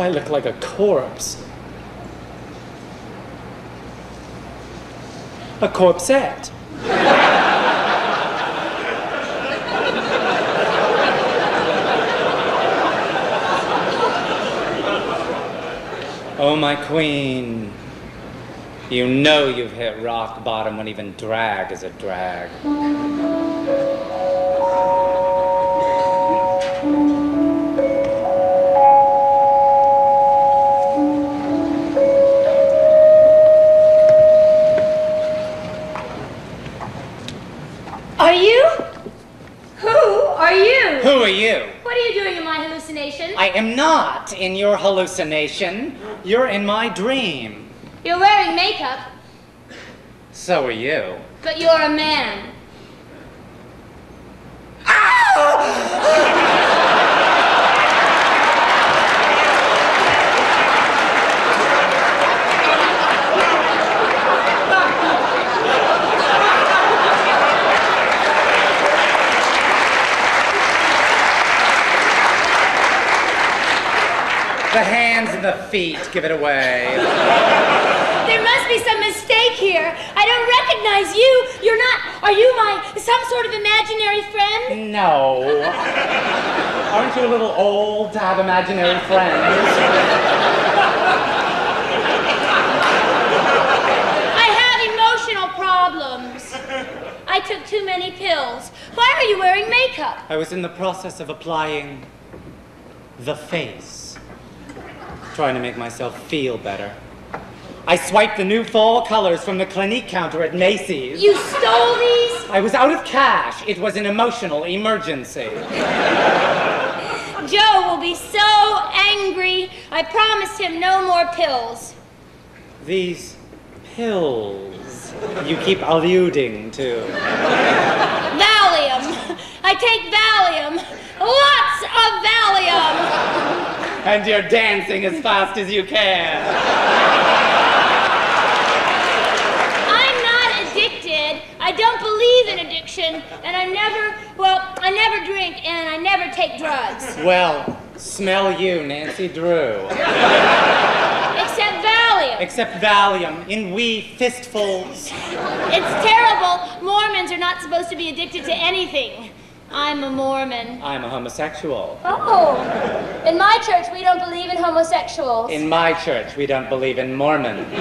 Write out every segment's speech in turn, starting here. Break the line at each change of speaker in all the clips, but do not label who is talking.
I look like a corpse. A corpsette. Oh, my queen. You know you've hit rock bottom when even drag is a drag.
Are you? Who are you?
Who are you?
What are you doing in my hallucination?
I am not in your hallucination. You're in my dream.
You're wearing makeup,
So are you.
but you're a man.
The hands and the feet, give it away.
There must be some mistake here. I don't recognize you. You're not. Are you some sort of imaginary friend?
No. Aren't you a little old to have imaginary friends?
I have emotional problems. I took too many pills. Why are you wearing makeup?
I was in the process of applying the face. Trying to make myself feel better. I swiped the new fall colors from the Clinique counter at Macy's.
You stole these?
I was out of cash. It was an emotional emergency.
Joe will be so angry. I promised him no more pills.
These pills you keep alluding to.
Valium. I take Valium. Lots of Valium.
And you're dancing as fast as you can.
I'm not addicted. I don't believe in addiction. And I never drink and I never take drugs.
Well, smell you, Nancy Drew.
Except Valium.
Except Valium in wee fistfuls.
It's terrible. Mormons are not supposed to be addicted to anything. I'm a Mormon.
I'm a homosexual.
Oh. In my church, we don't believe in homosexuals.
In my church, we don't believe in Mormons.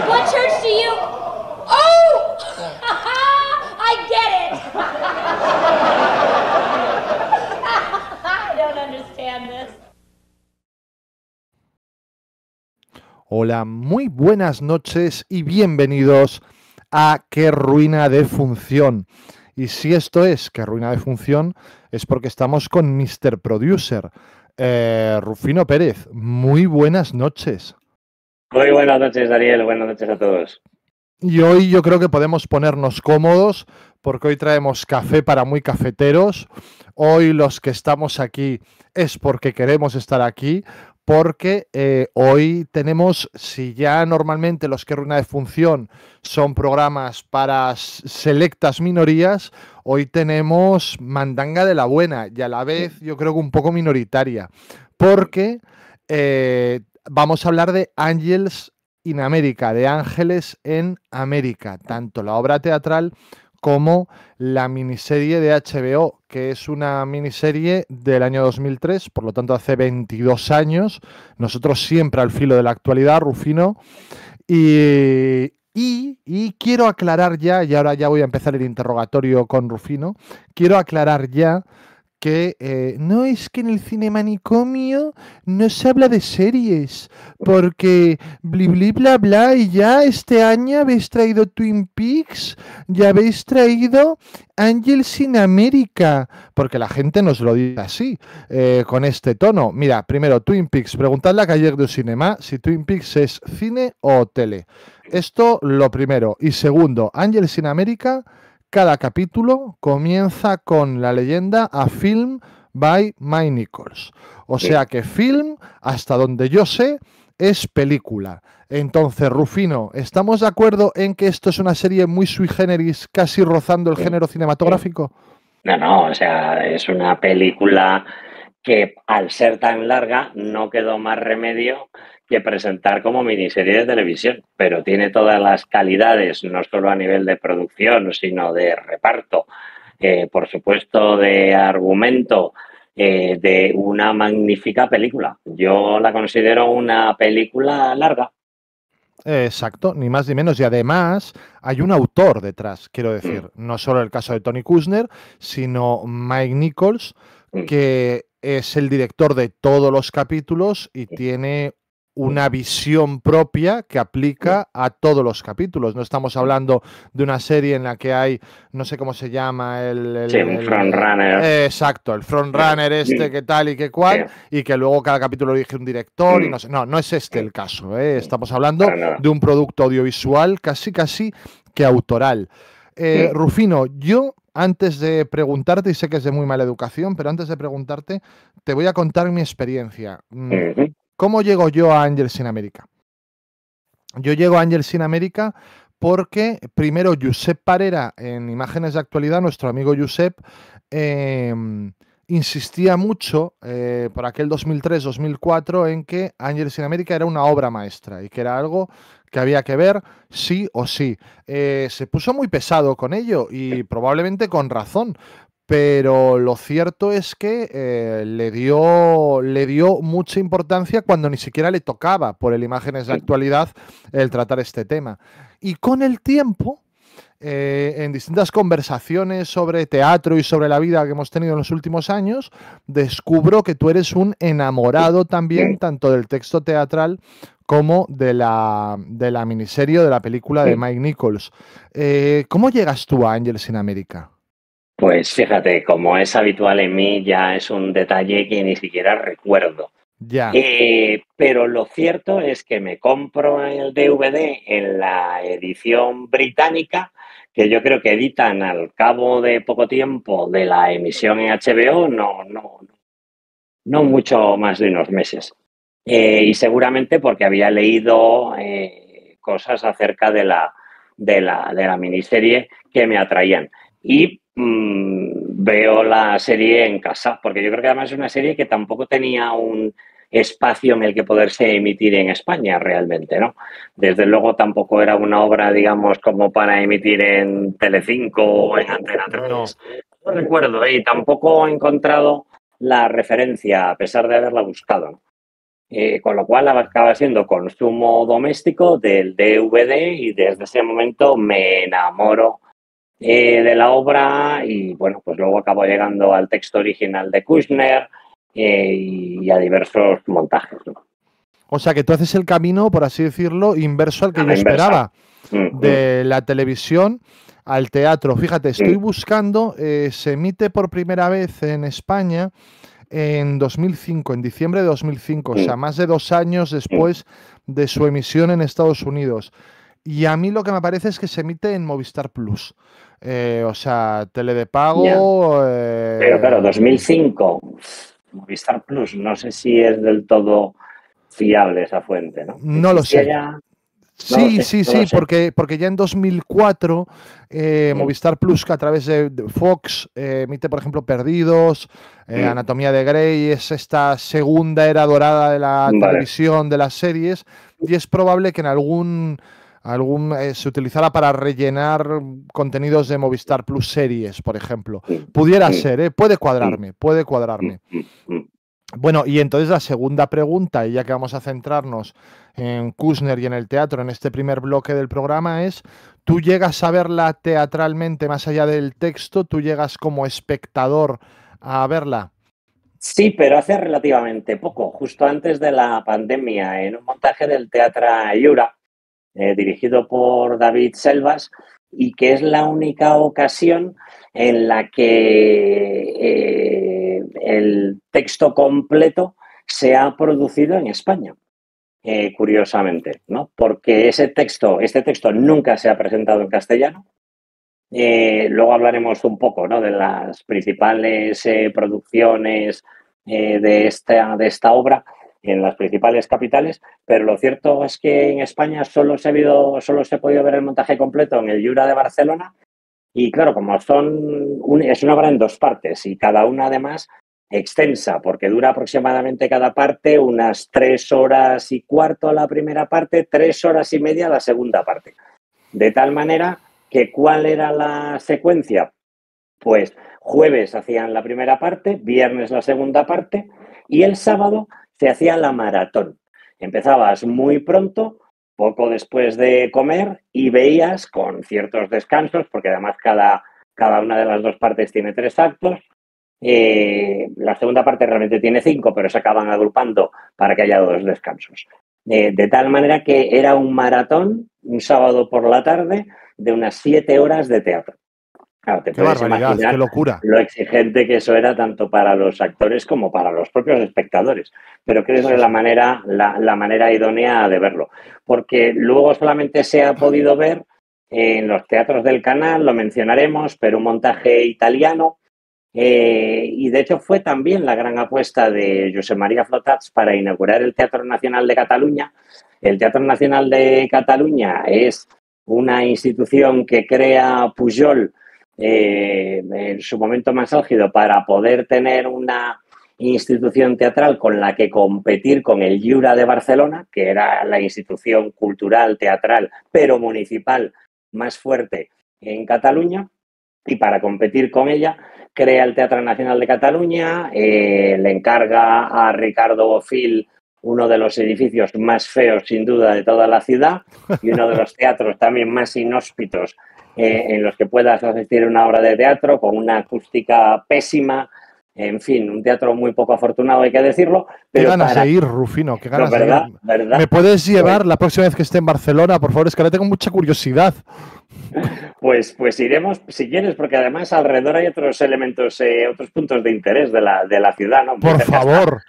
What church do you... Oh! I get it. I don't understand this.
Hola, muy buenas noches y bienvenidos a Qué Ruina de Función. Y si esto es Qué Ruina de Función, es porque estamos con Mr. Producer. Rufino Pérez, muy buenas noches.
Muy buenas noches, Daniel. Buenas noches a todos.
Y hoy yo creo que podemos ponernos cómodos porque hoy traemos café para muy cafeteros. Hoy los que estamos aquí es porque queremos estar aquí, porque hoy tenemos, si ya normalmente los Qué Ruina de Función son programas para selectas minorías, hoy tenemos mandanga de la buena y a la vez yo creo que un poco minoritaria, porque vamos a hablar de Angels in America, de Ángeles en América, tanto la obra teatral como la miniserie de HBO, que es una miniserie del año 2003, por lo tanto hace 22 años, nosotros siempre al filo de la actualidad, Rufino, y quiero aclarar ya, y ahora ya voy a empezar el interrogatorio con Rufino, quiero aclarar ya que no es que en el cine manicomio no se habla de series, porque bli bli bla bla y ya este año habéis traído Twin Peaks, ya habéis traído Angels in America, porque la gente nos lo dice así, con este tono. Mira, primero Twin Peaks, preguntadle a Calle du Cinema si Twin Peaks es cine o tele. Esto lo primero. Y segundo, Angels in America... Cada capítulo comienza con la leyenda A Film by Mike Nichols. O sea que film, hasta donde yo sé, es película. Entonces, Rufino, ¿estamos de acuerdo en que esto es una serie muy sui generis, casi rozando el género cinematográfico?
No, o sea, es una película que al ser tan larga no quedó más remedio que presentar como miniserie de televisión, pero tiene todas las calidades, no solo a nivel de producción, sino de reparto, por supuesto de argumento, de una magnífica película. Yo la considero una película larga.
Exacto, ni más ni menos. Y además hay un autor detrás, quiero decir, no solo el caso de Tony Kushner, sino Mike Nichols, que es el director de todos los capítulos y tiene una visión propia que aplica a todos los capítulos. No estamos hablando de una serie en la que hay, no sé cómo se llama,
un frontrunner.
Exacto, el frontrunner que tal y que cual, y que luego cada capítulo elige un director y no sé. No, no es este el caso. Estamos hablando de un producto audiovisual casi que autoral. Rufino, yo antes de preguntarte, y sé que es de muy mala educación, pero antes de preguntarte, te voy a contar mi experiencia. ¿Cómo llego yo a Angels in America? Yo llego a Angels in America porque primero Josep Parera, en Imágenes de Actualidad, nuestro amigo Josep, insistía mucho por aquel 2003-2004 en que Angels in America era una obra maestra y que era algo que había que ver sí o sí. Se puso muy pesado con ello y probablemente con razón. Pero lo cierto es que le dio mucha importancia cuando ni siquiera le tocaba por el Imágenes de Actualidad el tratar este tema. Y con el tiempo, en distintas conversaciones sobre teatro y sobre la vida que hemos tenido en los últimos años, descubro que tú eres un enamorado también tanto del texto teatral como de la miniserie o de la película de Mike Nichols. ¿Cómo llegas tú a Angels in America?
Pues fíjate, como es habitual en mí, ya es un detalle que ni siquiera recuerdo.
Ya.
Pero lo cierto es que me compro el DVD en la edición británica, que yo creo que editan al cabo de poco tiempo de la emisión en HBO, no mucho más de unos meses. Y seguramente porque había leído cosas acerca de la miniserie que me atraían. Y veo la serie en casa, porque yo creo que además es una serie que tampoco tenía un espacio en el que poderse emitir en España realmente, ¿no? Desde luego tampoco era una obra, digamos, como para emitir en Telecinco o en Antena 3. No recuerdo, y tampoco he encontrado la referencia, a pesar de haberla buscado, ¿no? Con lo cual acaba siendo consumo doméstico del DVD y desde ese momento me enamoro de la obra y bueno, pues luego acabo llegando al texto original de Kushner y a diversos montajes, ¿no?
O sea que tú haces el camino, por así decirlo, inverso al que yo esperaba, de la televisión al teatro. Fíjate, estoy buscando, se emite por primera vez en España en 2005, en diciembre de 2005, o sea, más de 2 años después de su emisión en Estados Unidos. Y a mí lo que me parece es que se emite en Movistar Plus. O sea, tele de pago.
Pero claro, 2005, Movistar Plus, no sé si es del todo fiable esa fuente, ¿no?
No lo sé.
Ya...
Sí, porque ya en 2004 Movistar Plus, que a través de Fox emite, por ejemplo, Perdidos, Anatomía de Grey, es esta segunda era dorada de la televisión, de las series, y es probable que en algún se utilizara para rellenar contenidos de Movistar Plus series, por ejemplo. Pudiera ser, puede cuadrarme. Bueno, y entonces la segunda pregunta, y ya que vamos a centrarnos en Kushner y en el teatro en este primer bloque del programa, es, ¿tú llegas a verla teatralmente más allá del texto? ¿Tú llegas como espectador a verla?
Sí, pero hace relativamente poco, justo antes de la pandemia, en un montaje del Teatro Llura, dirigido por David Selvas, y que es la única ocasión en la que el texto completo se ha producido en España, curiosamente, ¿no? Porque este texto nunca se ha presentado en castellano. Luego hablaremos un poco, ¿no?, de las principales producciones de esta obra en las principales capitales, pero lo cierto es que en España solo se ha podido ver el montaje completo en el Llura de Barcelona y claro, como es una obra en 2 partes y cada una además extensa, porque dura aproximadamente cada parte unas 3 horas y cuarto la primera parte, 3 horas y media la segunda parte. De tal manera que, ¿cuál era la secuencia? Pues jueves hacían la primera parte, viernes la segunda parte y el sábado se hacía la maratón. Empezabas muy pronto, poco después de comer, y veías con ciertos descansos, porque además cada una de las dos partes tiene 3 actos. La segunda parte realmente tiene 5, pero se acaban agrupando para que haya 2 descansos. De tal manera que era un maratón, un sábado por la tarde, de unas 7 horas de teatro. Claro, te
Qué
puedes
barbaridad,
imaginar
qué locura.
lo exigente que eso era tanto para los actores como para los propios espectadores. Pero creo que es la manera idónea de verlo. Porque luego solamente se ha podido ver en los teatros del Canal, lo mencionaremos, pero un montaje italiano. Y de hecho fue también la gran apuesta de Josep María Flotats para inaugurar el Teatro Nacional de Cataluña. El Teatro Nacional de Cataluña es una institución que crea Pujol en su momento más álgido para poder tener una institución teatral con la que competir con el Jura de Barcelona, que era la institución cultural, teatral, pero municipal más fuerte en Cataluña, y para competir con ella crea el Teatro Nacional de Cataluña, le encarga a Ricardo Bofill uno de los edificios más feos, sin duda, de toda la ciudad y uno de los teatros también más inhóspitos en los que puedas asistir a una obra de teatro, con una acústica pésima, en fin, un teatro muy poco afortunado, hay que decirlo. Pero
qué ganas de ir, Rufino, qué ganas de ir.
¿Verdad?
¿Me puedes llevar la próxima vez que esté en Barcelona, por favor? Es que ahora tengo mucha curiosidad.
Pues iremos, si quieres, porque además alrededor hay otros elementos, otros puntos de interés de la ciudad, ¿no?
Por favor.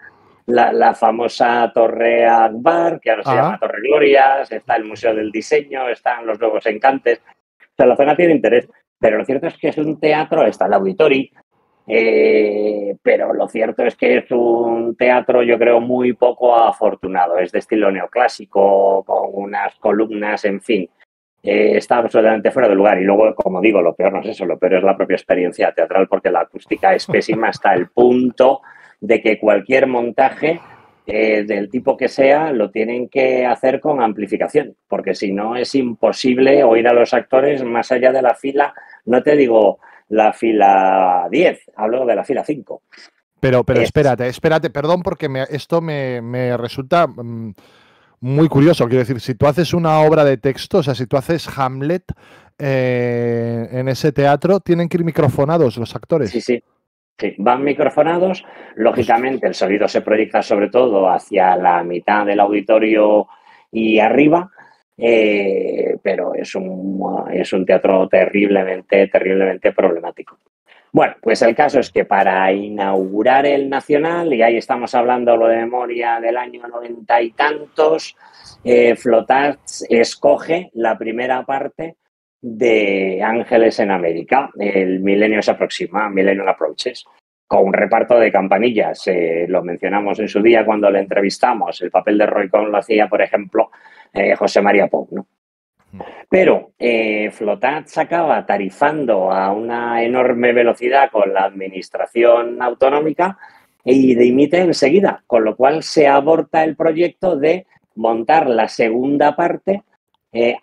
La famosa Torre Akbar, que ahora se llama Torre Glorias, está el Museo del Diseño, están los Nuevos Encantes. O sea, la zona tiene interés, pero lo cierto es que es un teatro, está el Auditori, pero lo cierto es que es un teatro, yo creo, muy poco afortunado. Es de estilo neoclásico, con unas columnas, en fin. Está absolutamente fuera de lugar. Y luego, como digo, lo peor no es eso, lo peor es la propia experiencia teatral, porque la acústica es pésima hasta el punto de que cualquier montaje del tipo que sea lo tienen que hacer con amplificación, porque si no es imposible oír a los actores más allá de la fila, no te digo la fila 10, hablo de la fila 5.
Pero espérate, perdón, porque esto me resulta muy curioso. Quiero decir, si tú haces una obra de texto, o sea, si tú haces Hamlet en ese teatro, ¿tienen que ir microfonados los actores?
Sí, van microfonados. Lógicamente, el sonido se proyecta sobre todo hacia la mitad del auditorio y arriba, pero es un teatro terriblemente problemático. Bueno, pues el caso es que para inaugurar el Nacional, y ahí estamos hablando lo de memoria del año 90 y tantos, Flotats escoge la primera parte de Ángeles en América, el milenio se aproxima, Millennium Approaches, con un reparto de campanillas. Lo mencionamos en su día cuando le entrevistamos. El papel de Roy Cohn lo hacía, por ejemplo, José María Pou, ¿no? Pero Flotats acaba tarifando a una enorme velocidad con la administración autonómica y dimite enseguida, con lo cual se aborta el proyecto de montar la segunda parte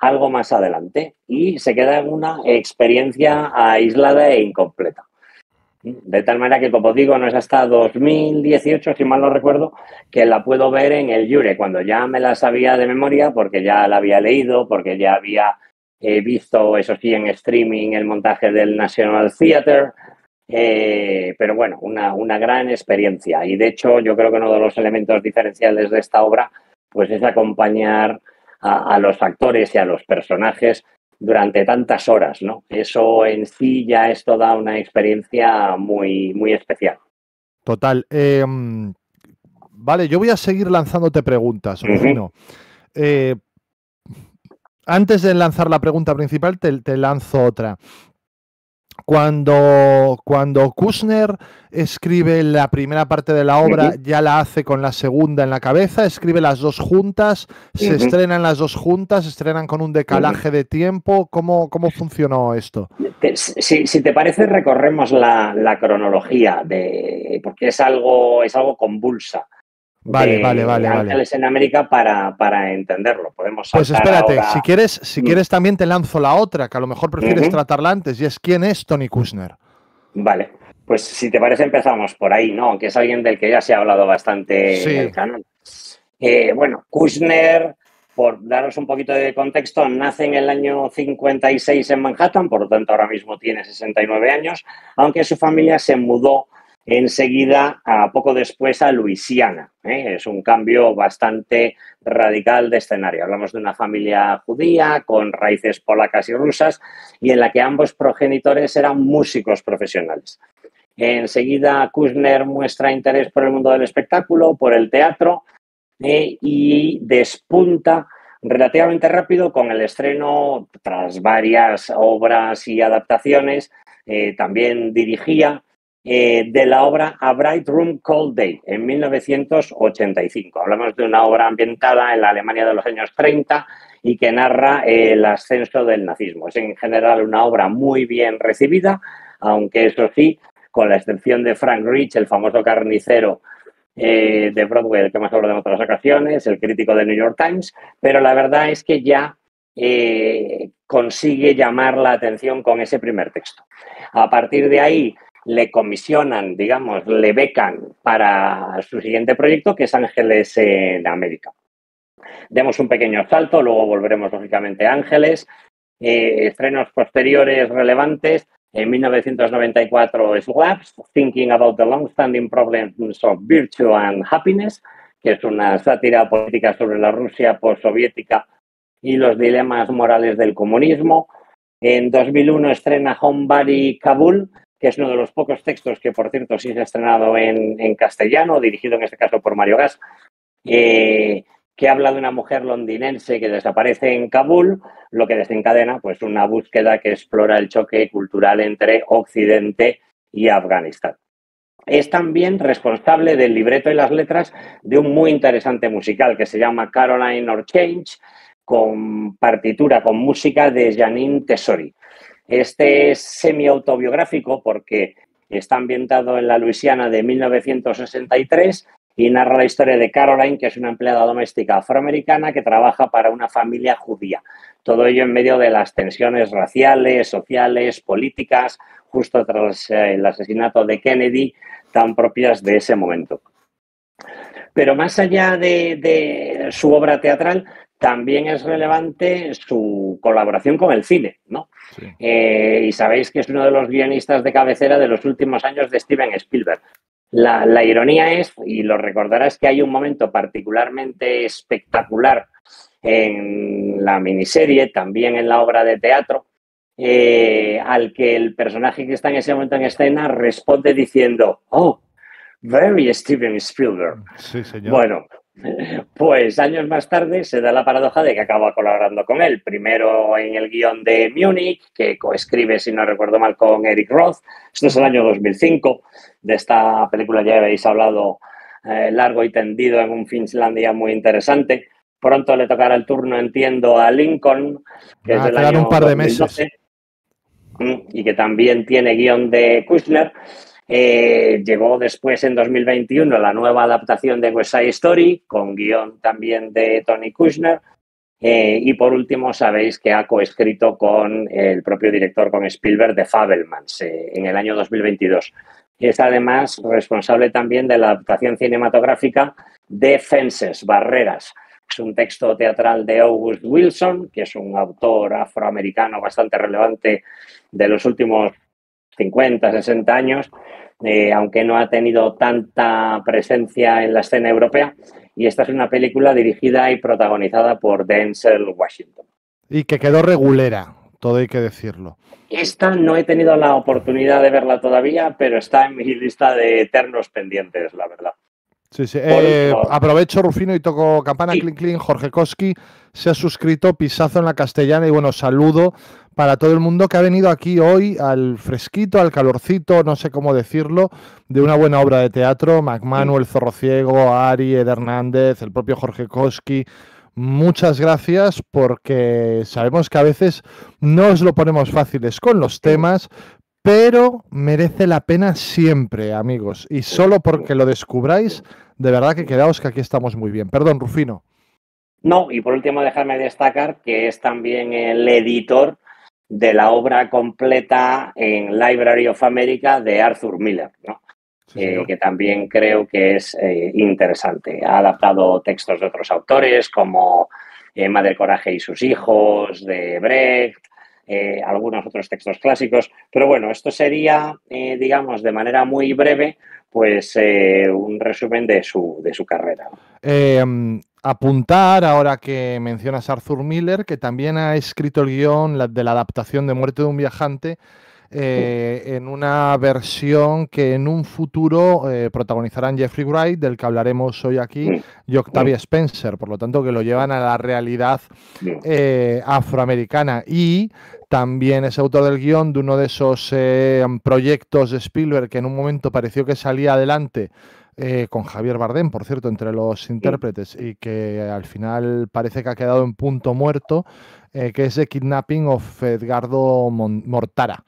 algo más adelante y se queda en una experiencia aislada e incompleta. De tal manera que, como digo, no es hasta 2018, si mal no recuerdo, que la puedo ver en el Jure, cuando ya me la sabía de memoria, porque ya la había leído, porque ya había visto, eso sí, en streaming el montaje del National Theatre. Pero bueno, una gran experiencia. Y de hecho, yo creo que uno de los elementos diferenciales de esta obra pues es acompañar a los actores y a los personajes durante tantas horas, ¿no? Eso en sí ya es toda una experiencia muy, muy especial.
Total. Vale, yo voy a seguir lanzándote preguntas, Rufino. Antes de lanzar la pregunta principal, te lanzo otra. Cuando Kushner escribe la primera parte de la obra, ya la hace con la segunda en la cabeza, escribe las dos juntas, se estrenan las dos juntas, se estrenan con un decalaje de tiempo. ¿Cómo funcionó esto?
Si te parece, recorremos la cronología, porque es algo convulsa.
Vale.
Ángeles en América para entenderlo. Podemos saltar.
Pues espérate,
ahora...
si quieres también te lanzo la otra, que a lo mejor prefieres tratarla antes, y es ¿quién es Tony Kushner?
Vale, pues si te parece empezamos por ahí, ¿no? Que es alguien del que ya se ha hablado bastante en el canal. Bueno, Kushner, por daros un poquito de contexto, nace en el año 56 en Manhattan, por lo tanto ahora mismo tiene 69 años, aunque su familia se mudó enseguida, a poco después, a Luisiana. Es un cambio bastante radical de escenario. Hablamos de una familia judía con raíces polacas y rusas y en la que ambos progenitores eran músicos profesionales. Enseguida Kushner muestra interés por el mundo del espectáculo, por el teatro y despunta relativamente rápido con el estreno, tras varias obras y adaptaciones, también dirigía, de la obra A Bright Room Cold Day en 1985. Hablamos de una obra ambientada en la Alemania de los años 30 y que narra el ascenso del nazismo. Es en general una obra muy bien recibida, aunque eso sí, con la excepción de Frank Rich, el famoso carnicero de Broadway, del que hemos hablado en otras ocasiones, el crítico del New York Times, pero la verdad es que ya consigue llamar la atención con ese primer texto. A partir de ahí, le comisionan, digamos, le becan para su siguiente proyecto, que es Ángeles en América. Demos un pequeño salto, luego volveremos lógicamente a Ángeles. Estrenos posteriores relevantes. En 1994, Slaps, Thinking About the Long-Standing Problems of Virtue and Happiness, que es una sátira política sobre la Rusia postsoviética y los dilemas morales del comunismo. En 2001 estrena Homebody Kabul, que es uno de los pocos textos que, por cierto, sí se ha estrenado en castellano, dirigido en este caso por Mario Gas, que habla de una mujer londinense que desaparece en Kabul, lo que desencadena pues, una búsqueda que explora el choque cultural entre Occidente y Afganistán. Es también responsable del libreto y las letras de un muy interesante musical que se llama Caroline or Change, con partitura, con música de Janine Tesori. Este es semi-autobiográfico porque está ambientado en la Luisiana de 1963 y narra la historia de Caroline, que es una empleada doméstica afroamericana que trabaja para una familia judía. Todo ello en medio de las tensiones raciales, sociales, políticas, justo tras el asesinato de Kennedy, tan propias de ese momento. Pero más allá de su obra teatral, también es relevante su colaboración con el cine, ¿no? Sí. Y sabéis que es uno de los guionistas de cabecera de los últimos años de Steven Spielberg. La ironía es, y lo recordarás, que hay un momento particularmente espectacular en la miniserie, también en la obra de teatro, al que el personaje que está en ese momento en escena responde diciendo, "Oh, very Steven Spielberg".
Sí, señor.
Bueno, pues años más tarde se da la paradoja de que acaba colaborando con él. Primero en el guión de Múnich, que coescribe, si no recuerdo mal, con Eric Roth. Esto es el año 2005. De esta película ya habéis hablado largo y tendido en un Finlandia muy interesante. Pronto le tocará el turno, entiendo, a Lincoln, que es del año
un par de
2012,
meses.
Y que también tiene guión de Kushner. Llegó después, en 2021, la nueva adaptación de West Side Story, con guión también de Tony Kushner. Y por último, sabéis que ha coescrito con el propio director, con Spielberg, de Fabelmans en el año 2022. Es además responsable también de la adaptación cinematográfica de Fences, Barreras. Es un texto teatral de August Wilson, que es un autor afroamericano bastante relevante de los últimos 50, 60 años, aunque no ha tenido tanta presencia en la escena europea. Y esta es una película dirigida y protagonizada por Denzel Washington.
Y que quedó regulera, todo hay que decirlo.
Esta no he tenido la oportunidad de verla todavía, pero está en mi lista de eternos pendientes, la verdad.
Sí, sí. Aprovecho, Rufino, y toco campana, sí. Clink, clink. Jorge Koski se ha suscrito, pisazo en la castellana, y bueno, saludo para todo el mundo que ha venido aquí hoy al fresquito, al calorcito, no sé cómo decirlo, de una buena obra de teatro. McManu, El Zorro Ciego, Ari, Ed Hernández, el propio Jorge Koski. Muchas gracias, porque sabemos que a veces no os lo ponemos fáciles con los temas, pero merece la pena siempre, amigos. Y solo porque lo descubráis, de verdad que quedaos que aquí estamos muy bien. Perdón, Rufino.
No, y por último, déjame destacar que es también el editor de la obra completa en Library of America de Arthur Miller, ¿no?
Sí, señor.
Que también creo que es interesante. Ha adaptado textos de otros autores como Madre Coraje y sus hijos, de Brecht, algunos otros textos clásicos. Pero bueno, esto sería, digamos, de manera muy breve, pues un resumen de su carrera.
Apuntar, ahora que mencionas a Arthur Miller, que también ha escrito el guión de la adaptación de Muerte de un viajante, en una versión que en un futuro protagonizarán Jeffrey Wright, del que hablaremos hoy aquí, y Octavia Spencer, por lo tanto que lo llevan a la realidad afroamericana. Y también es autor del guión de uno de esos proyectos de Spielberg que en un momento pareció que salía adelante, con Javier Bardem, por cierto, entre los intérpretes, y que al final parece que ha quedado en punto muerto, que es The Kidnapping of Edgardo Mortara.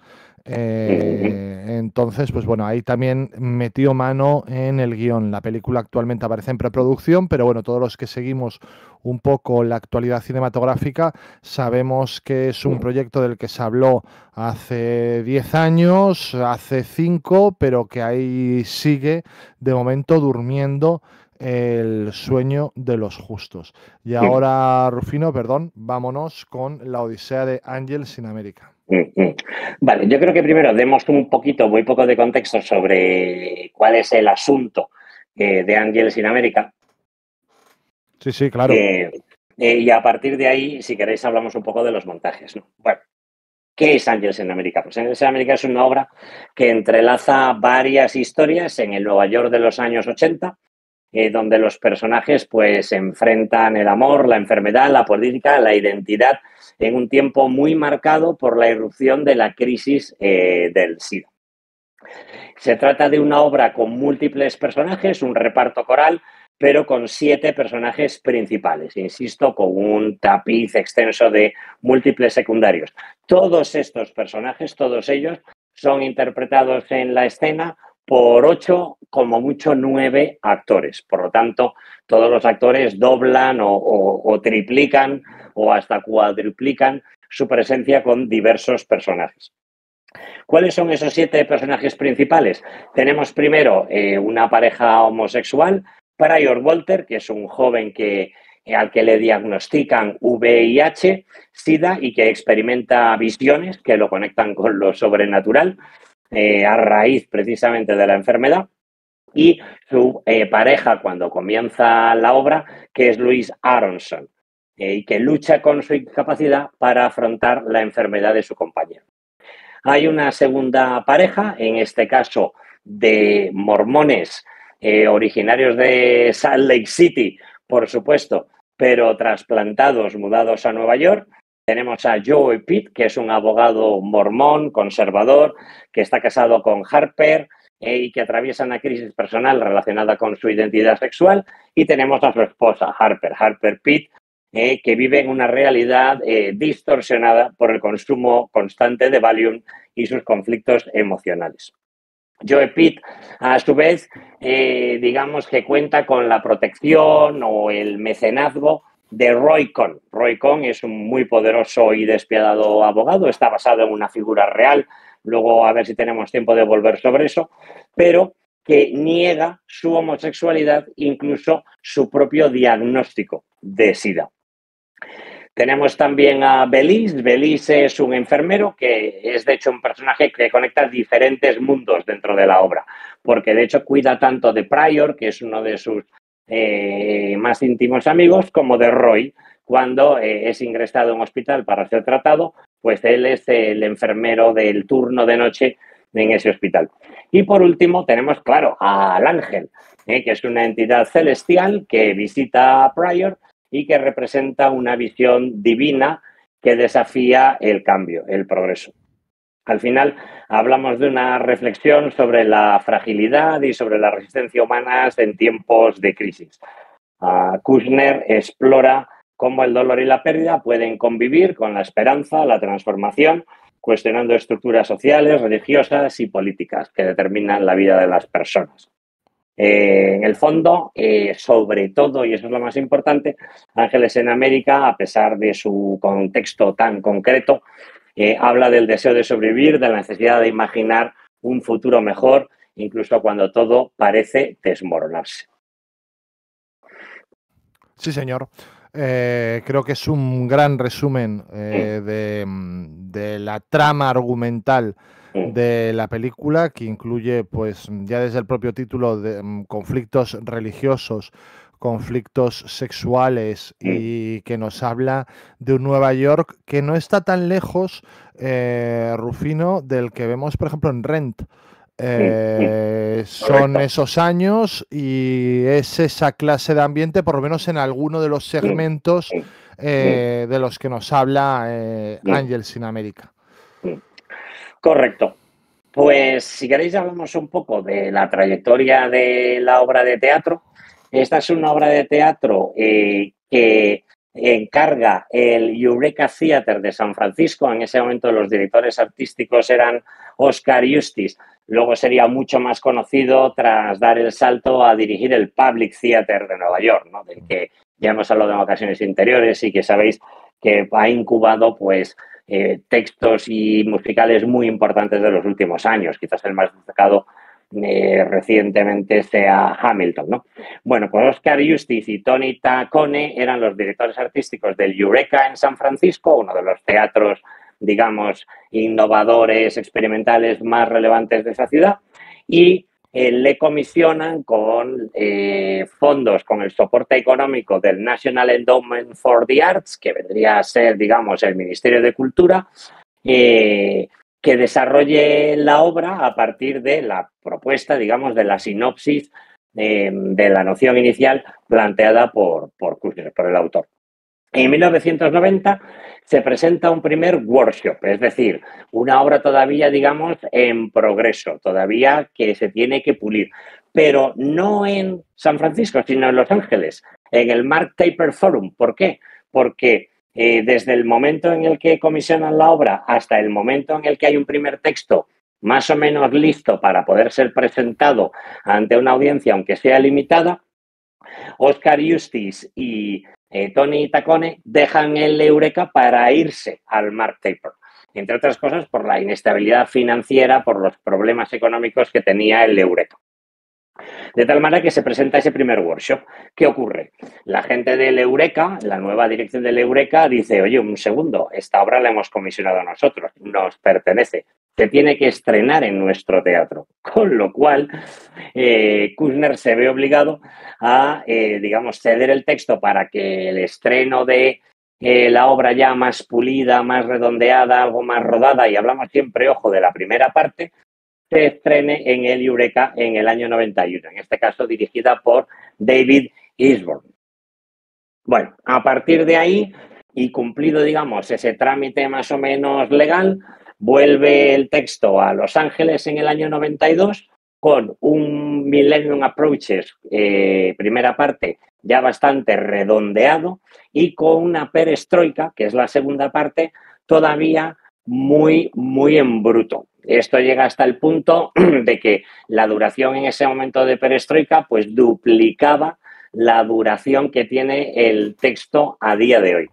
Entonces, pues bueno, ahí también metió mano en el guión. La película actualmente aparece en preproducción, pero bueno, todos los que seguimos un poco la actualidad cinematográfica sabemos que es un proyecto del que se habló hace 10 años, hace 5, pero que ahí sigue de momento durmiendo el sueño de los justos. Y ahora, Rufino, perdón, vámonos con La Odisea de Ángels in America.
Vale, yo creo que primero demos muy poco de contexto sobre cuál es el asunto de Ángels in America.
Sí, sí, claro.
Y a partir de ahí, si queréis, hablamos un poco de los montajes, ¿no? Bueno, ¿qué es Ángels in America? Pues Ángels in America es una obra que entrelaza varias historias en el Nueva York de los años 80, donde los personajes pues enfrentan el amor, la enfermedad, la política, la identidad, en un tiempo muy marcado por la irrupción de la crisis del SIDA. Se trata de una obra con múltiples personajes, un reparto coral, pero con 7 personajes principales, insisto, con un tapiz extenso de múltiples secundarios. Todos estos personajes, todos ellos, son interpretados en la escena por 8, como mucho 9 actores. Por lo tanto, todos los actores doblan o triplican o hasta cuadruplican su presencia con diversos personajes. ¿Cuáles son esos 7 personajes principales? Tenemos primero una pareja homosexual, Pryor Walter, que es un joven al que le diagnostican VIH, SIDA, y que experimenta visiones que lo conectan con lo sobrenatural, a raíz precisamente de la enfermedad. Y su pareja cuando comienza la obra, que es Louise Aronson, y que lucha con su incapacidad para afrontar la enfermedad de su compañero. Hay una segunda pareja, en este caso de mormones originarios de Salt Lake City, por supuesto, pero trasplantados, mudados a Nueva York. Tenemos a Joe Pitt, que es un abogado mormón, conservador, que está casado con Harper y que atraviesa una crisis personal relacionada con su identidad sexual. Y tenemos a su esposa, Harper Pitt, que vive en una realidad distorsionada por el consumo constante de Valium y sus conflictos emocionales. Joe Pitt, a su vez, digamos que cuenta con la protección o el mecenazgo de Roy Cohn. Roy Cohn es un muy poderoso y despiadado abogado, está basado en una figura real, luego a ver si tenemos tiempo de volver sobre eso, pero que niega su homosexualidad, incluso su propio diagnóstico de SIDA. Tenemos también a Belize. Belize es un enfermero que es, de hecho, un personaje que conecta diferentes mundos dentro de la obra, porque, de hecho, cuida tanto de Pryor, que es uno de sus más íntimos amigos, como de Roy. Cuando es ingresado en un hospital para ser tratado, pues él es el enfermero del turno de noche en ese hospital. Y, por último, tenemos, claro, al ángel, que es una entidad celestial que visita a Pryor y que representa una visión divina que desafía el cambio, el progreso. Al final hablamos de una reflexión sobre la fragilidad y sobre la resistencia humana en tiempos de crisis. Kushner explora cómo el dolor y la pérdida pueden convivir con la esperanza, la transformación, cuestionando estructuras sociales, religiosas y políticas que determinan la vida de las personas. En el fondo, sobre todo, y eso es lo más importante, Ángeles en América, a pesar de su contexto tan concreto, habla del deseo de sobrevivir, de la necesidad de imaginar un futuro mejor, incluso cuando todo parece desmoronarse.
Sí, señor. Creo que es un gran resumen de la trama argumental de la película, que incluye, pues, ya desde el propio título, conflictos religiosos, conflictos sexuales, y que nos habla de un Nueva York que no está tan lejos, Rufino, del que vemos, por ejemplo, en Rent. Son esos años y es esa clase de ambiente, por lo menos en alguno de los segmentos de los que nos habla Ángeles in America.
Correcto. Pues si queréis hablamos un poco de la trayectoria de la obra de teatro. Esta es una obra de teatro que encarga el Eureka Theater de San Francisco. En ese momento los directores artísticos eran Oscar Eustis. Luego sería mucho más conocido tras dar el salto a dirigir el Public Theater de Nueva York, ¿no? Del que ya hemos hablado en ocasiones interiores y que sabéis que ha incubado, pues, textos y musicales muy importantes de los últimos años. Quizás el más destacado recientemente sea Hamilton, ¿no? Bueno, pues Oscar Eustis y Tony Taccone eran los directores artísticos del Eureka en San Francisco, uno de los teatros, digamos, innovadores, experimentales más relevantes de esa ciudad, y le comisionan con fondos, con el soporte económico del National Endowment for the Arts, que vendría a ser, digamos, el Ministerio de Cultura, que desarrolle la obra a partir de la propuesta, digamos, de la sinopsis de la noción inicial planteada por Kushner, por el autor. En 1990 se presenta un primer workshop, es decir, una obra todavía, digamos, en progreso, todavía que se tiene que pulir, pero no en San Francisco, sino en Los Ángeles, en el Mark Taper Forum. ¿Por qué? Porque desde el momento en el que comisionan la obra hasta el momento en el que hay un primer texto más o menos listo para poder ser presentado ante una audiencia, aunque sea limitada, Oscar Eustis y Tony Taccone dejan el Eureka para irse al Mark Taper, entre otras cosas por la inestabilidad financiera, por los problemas económicos que tenía el Eureka. De tal manera que se presenta ese primer workshop. ¿Qué ocurre? La gente del Eureka, la nueva dirección del Eureka, dice, oye, un segundo, esta obra la hemos comisionado a nosotros, nos pertenece, se tiene que estrenar en nuestro teatro. Con lo cual, Kushner se ve obligado a, digamos, ceder el texto para que el estreno de la obra ya más pulida, más redondeada, algo más rodada, y hablamos siempre, ojo, de la primera parte, se estrene en el Eureka en el año 91, en este caso dirigida por David Eastbourne. Bueno, a partir de ahí, y cumplido, digamos, ese trámite más o menos legal, vuelve el texto a Los Ángeles en el año 92 con un Millennium Approaches, primera parte, ya bastante redondeado, y con una perestroika, que es la segunda parte, todavía muy, muy en bruto. Esto llega hasta el punto de que la duración en ese momento de perestroika pues duplicaba la duración que tiene el texto a día de hoy.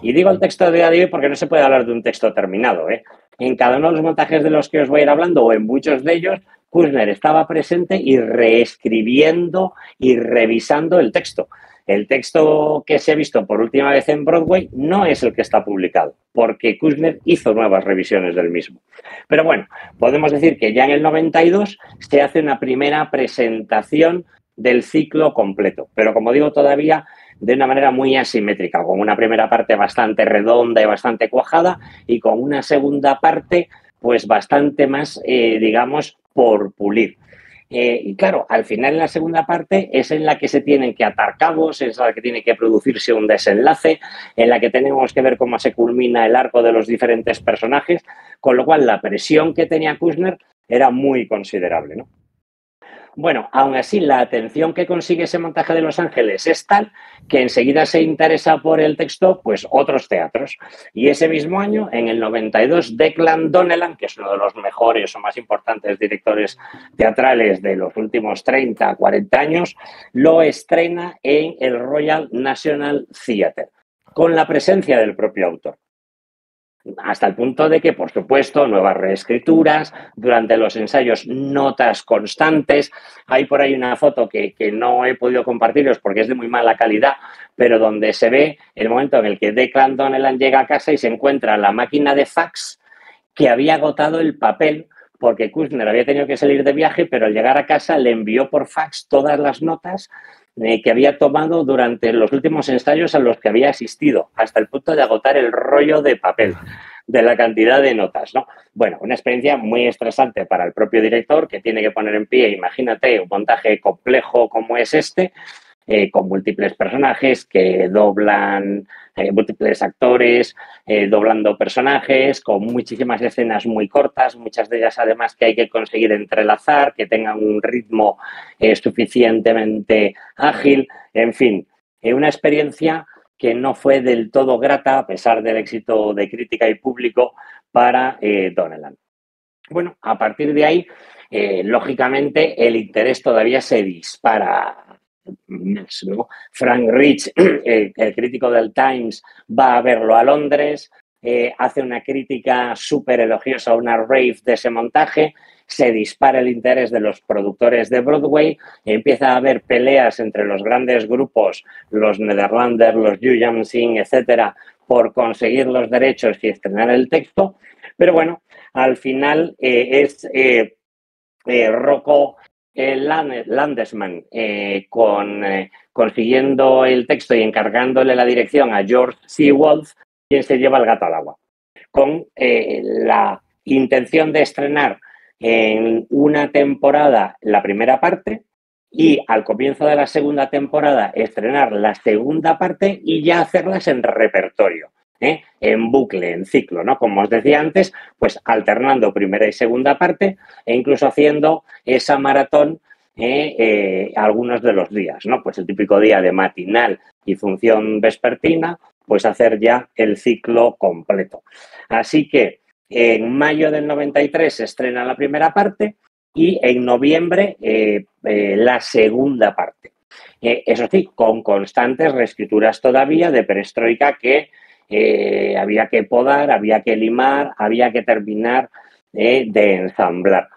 Y digo el texto a día de hoy porque no se puede hablar de un texto terminado, ¿eh? En cada uno de los montajes de los que os voy a ir hablando, o en muchos de ellos, Kushner estaba presente y reescribiendo y revisando el texto. El texto que se ha visto por última vez en Broadway no es el que está publicado, porque Kushner hizo nuevas revisiones del mismo. Pero bueno, podemos decir que ya en el 92 se hace una primera presentación del ciclo completo, pero como digo, todavía de una manera muy asimétrica, con una primera parte bastante redonda y bastante cuajada y con una segunda parte pues bastante más, digamos, por pulir. Y claro, al final en la segunda parte es en la que se tienen que atar cabos, es la que tiene que producirse un desenlace, en la que tenemos que ver cómo se culmina el arco de los diferentes personajes, con lo cual la presión que tenía Kushner era muy considerable, ¿no? Bueno, aún así, la atención que consigue ese montaje de Los Ángeles es tal que enseguida se interesa por el texto, pues otros teatros. Y ese mismo año, en el 92, Declan Donnellan, que es uno de los mejores o más importantes directores teatrales de los últimos 30, 40 años, lo estrena en el Royal National Theatre, con la presencia del propio autor. Hasta el punto de que, por supuesto, nuevas reescrituras, durante los ensayos notas constantes. Hay por ahí una foto que no he podido compartiros porque es de muy mala calidad, pero donde se ve el momento en el que Declan Donnellan llega a casa y se encuentra la máquina de fax que había agotado el papel porque Kushner había tenido que salir de viaje, pero al llegar a casa le envió por fax todas las notas que había tomado durante los últimos ensayos a los que había asistido, hasta el punto de agotar el rollo de papel de la cantidad de notas, ¿no? Bueno, una experiencia muy estresante para el propio director que tiene que poner en pie, imagínate, un montaje complejo como es este, con múltiples personajes que doblan, múltiples actores doblando personajes, con muchísimas escenas muy cortas, muchas de ellas además que hay que conseguir entrelazar, que tengan un ritmo suficientemente ágil, en fin, una experiencia que no fue del todo grata a pesar del éxito de crítica y público para Donnellan. Bueno, a partir de ahí, lógicamente, el interés todavía se dispara más, ¿no? Frank Rich, el crítico del Times, va a verlo a Londres, hace una crítica súper elogiosa, una rave de ese montaje, se dispara el interés de los productores de Broadway, empieza a haber peleas entre los grandes grupos, los Nederlanders, los Jujamsing, etcétera, por conseguir los derechos y estrenar el texto, pero bueno, al final es Rocco Landesman consiguiendo el texto y encargándole la dirección a George C. Wolfe, quien se lleva el gato al agua, con la intención de estrenar en una temporada la primera parte y al comienzo de la segunda temporada estrenar la segunda parte y ya hacerlas en repertorio. En bucle, en ciclo, ¿no? Como os decía antes, pues alternando primera y segunda parte e incluso haciendo esa maratón algunos de los días, ¿no? Pues el típico día de matinal y función vespertina, pues hacer ya el ciclo completo. Así que en mayo del 93 se estrena la primera parte y en noviembre la segunda parte. Eso sí, con constantes reescrituras todavía de perestroika que había que podar, había que limar, había que terminar de ensamblar.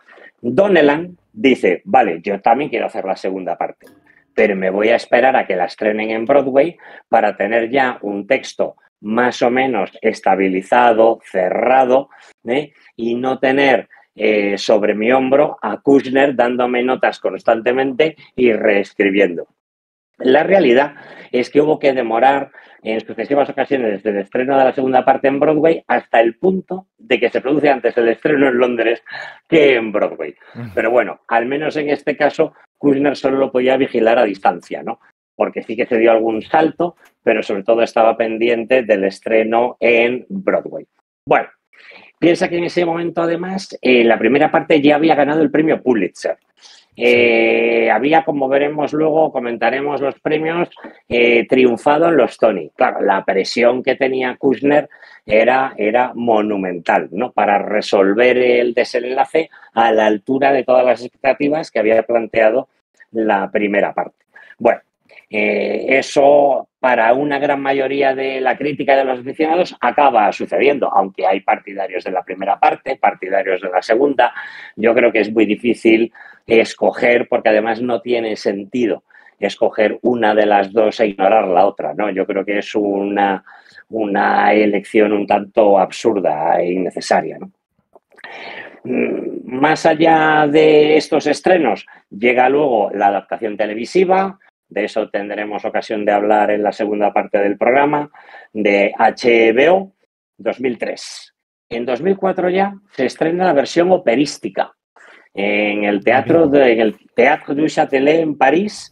Donnellan dice, vale, yo también quiero hacer la segunda parte, pero me voy a esperar a que la estrenen en Broadway para tener ya un texto más o menos estabilizado, cerrado, y no tener sobre mi hombro a Kushner dándome notas constantemente y reescribiendo. La realidad es que hubo que demorar en sucesivas ocasiones desde el estreno de la segunda parte en Broadway hasta el punto de que se produce antes el estreno en Londres que en Broadway. Pero bueno, al menos en este caso, Kushner solo lo podía vigilar a distancia, ¿no? Porque sí que se dio algún salto, pero sobre todo estaba pendiente del estreno en Broadway. Bueno, piensa que en ese momento, además, la primera parte ya había ganado el premio Pulitzer. Había, como veremos luego, comentaremos los premios, triunfado en los Tony. Claro, la presión que tenía Kushner era monumental, ¿no? Para resolver el desenlace a la altura de todas las expectativas que había planteado la primera parte. Bueno, eso para una gran mayoría de la crítica de los aficionados acaba sucediendo, aunque hay partidarios de la primera parte, partidarios de la segunda. Yo creo que es muy difícil escoger, porque además no tiene sentido escoger una de las dos e ignorar la otra, ¿no? Yo creo que es una elección un tanto absurda e innecesaria, ¿no? Más allá de estos estrenos, llega luego la adaptación televisiva. De eso tendremos ocasión de hablar en la segunda parte del programa, de HBO, 2003. En 2004 ya se estrena la versión operística en el Teatro du Châtelet en París,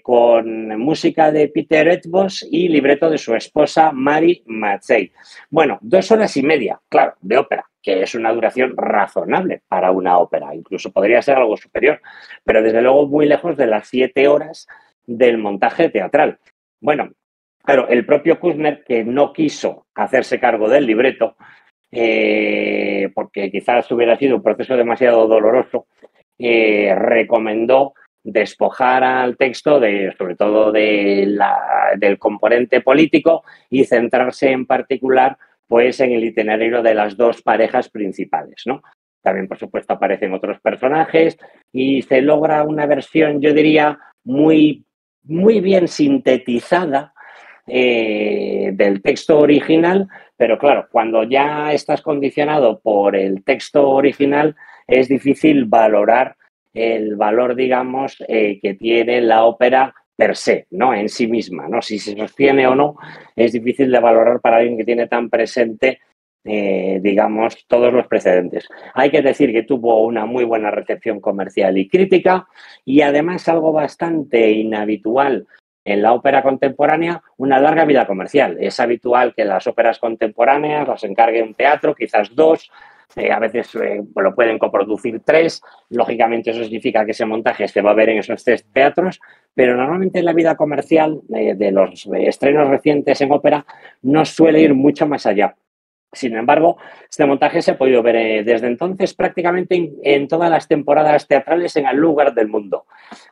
con música de Peter Etbos y libreto de su esposa Marie Mattei. Bueno, 2 horas y media, claro, de ópera, que es una duración razonable para una ópera, incluso podría ser algo superior, pero desde luego muy lejos de las 7 horas del montaje teatral. Bueno, claro, el propio Kushner, que no quiso hacerse cargo del libreto, porque quizás hubiera sido un proceso demasiado doloroso, recomendó despojar al texto sobre todo del componente político y centrarse en particular pues en el itinerario de las 2 parejas principales, ¿no? También, por supuesto, aparecen otros personajes y se logra una versión, yo diría, muy bien sintetizada del texto original, pero claro, cuando ya estás condicionado por el texto original, es difícil valorar el valor, digamos, que tiene la ópera per se, ¿no? En sí misma, ¿no? Si se sostiene o no, es difícil de valorar para alguien que tiene tan presente, digamos, todos los precedentes. Hay que decir que tuvo una muy buena recepción comercial y crítica y además algo bastante inhabitual en la ópera contemporánea, una larga vida comercial. Es habitual que las óperas contemporáneas las encargue un teatro, quizás 2, a veces lo pueden coproducir 3. Lógicamente eso significa que ese montaje se va a ver en esos 3 teatros, pero normalmente la vida comercial de los estrenos recientes en ópera no suele ir mucho más allá. Sin embargo, este montaje se ha podido ver desde entonces prácticamente en todas las temporadas teatrales en algún lugar del mundo.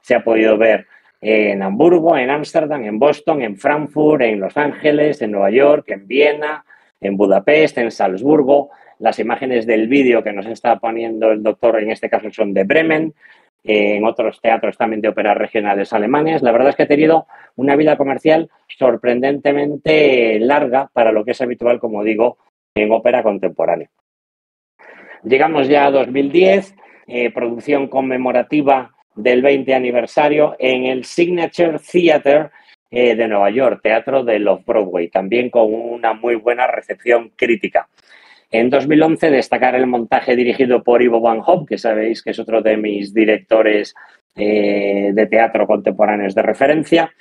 Se ha podido ver en Hamburgo, en Ámsterdam, en Boston, en Frankfurt, en Los Ángeles, en Nueva York, en Viena, en Budapest, en Salzburgo. Las imágenes del vídeo que nos está poniendo el doctor en este caso son de Bremen, en otros teatros también de óperas regionales alemanes. La verdad es que ha tenido una vida comercial sorprendentemente larga para lo que es habitual, como digo, en ópera contemporánea. Llegamos ya a 2010, producción conmemorativa del 20 aniversario en el Signature Theatre de Nueva York, teatro del Off-Broadway, también con una muy buena recepción crítica. En 2011 destacar el montaje dirigido por Ivo Van Hove, que sabéis que es otro de mis directores de teatro contemporáneos de referencia,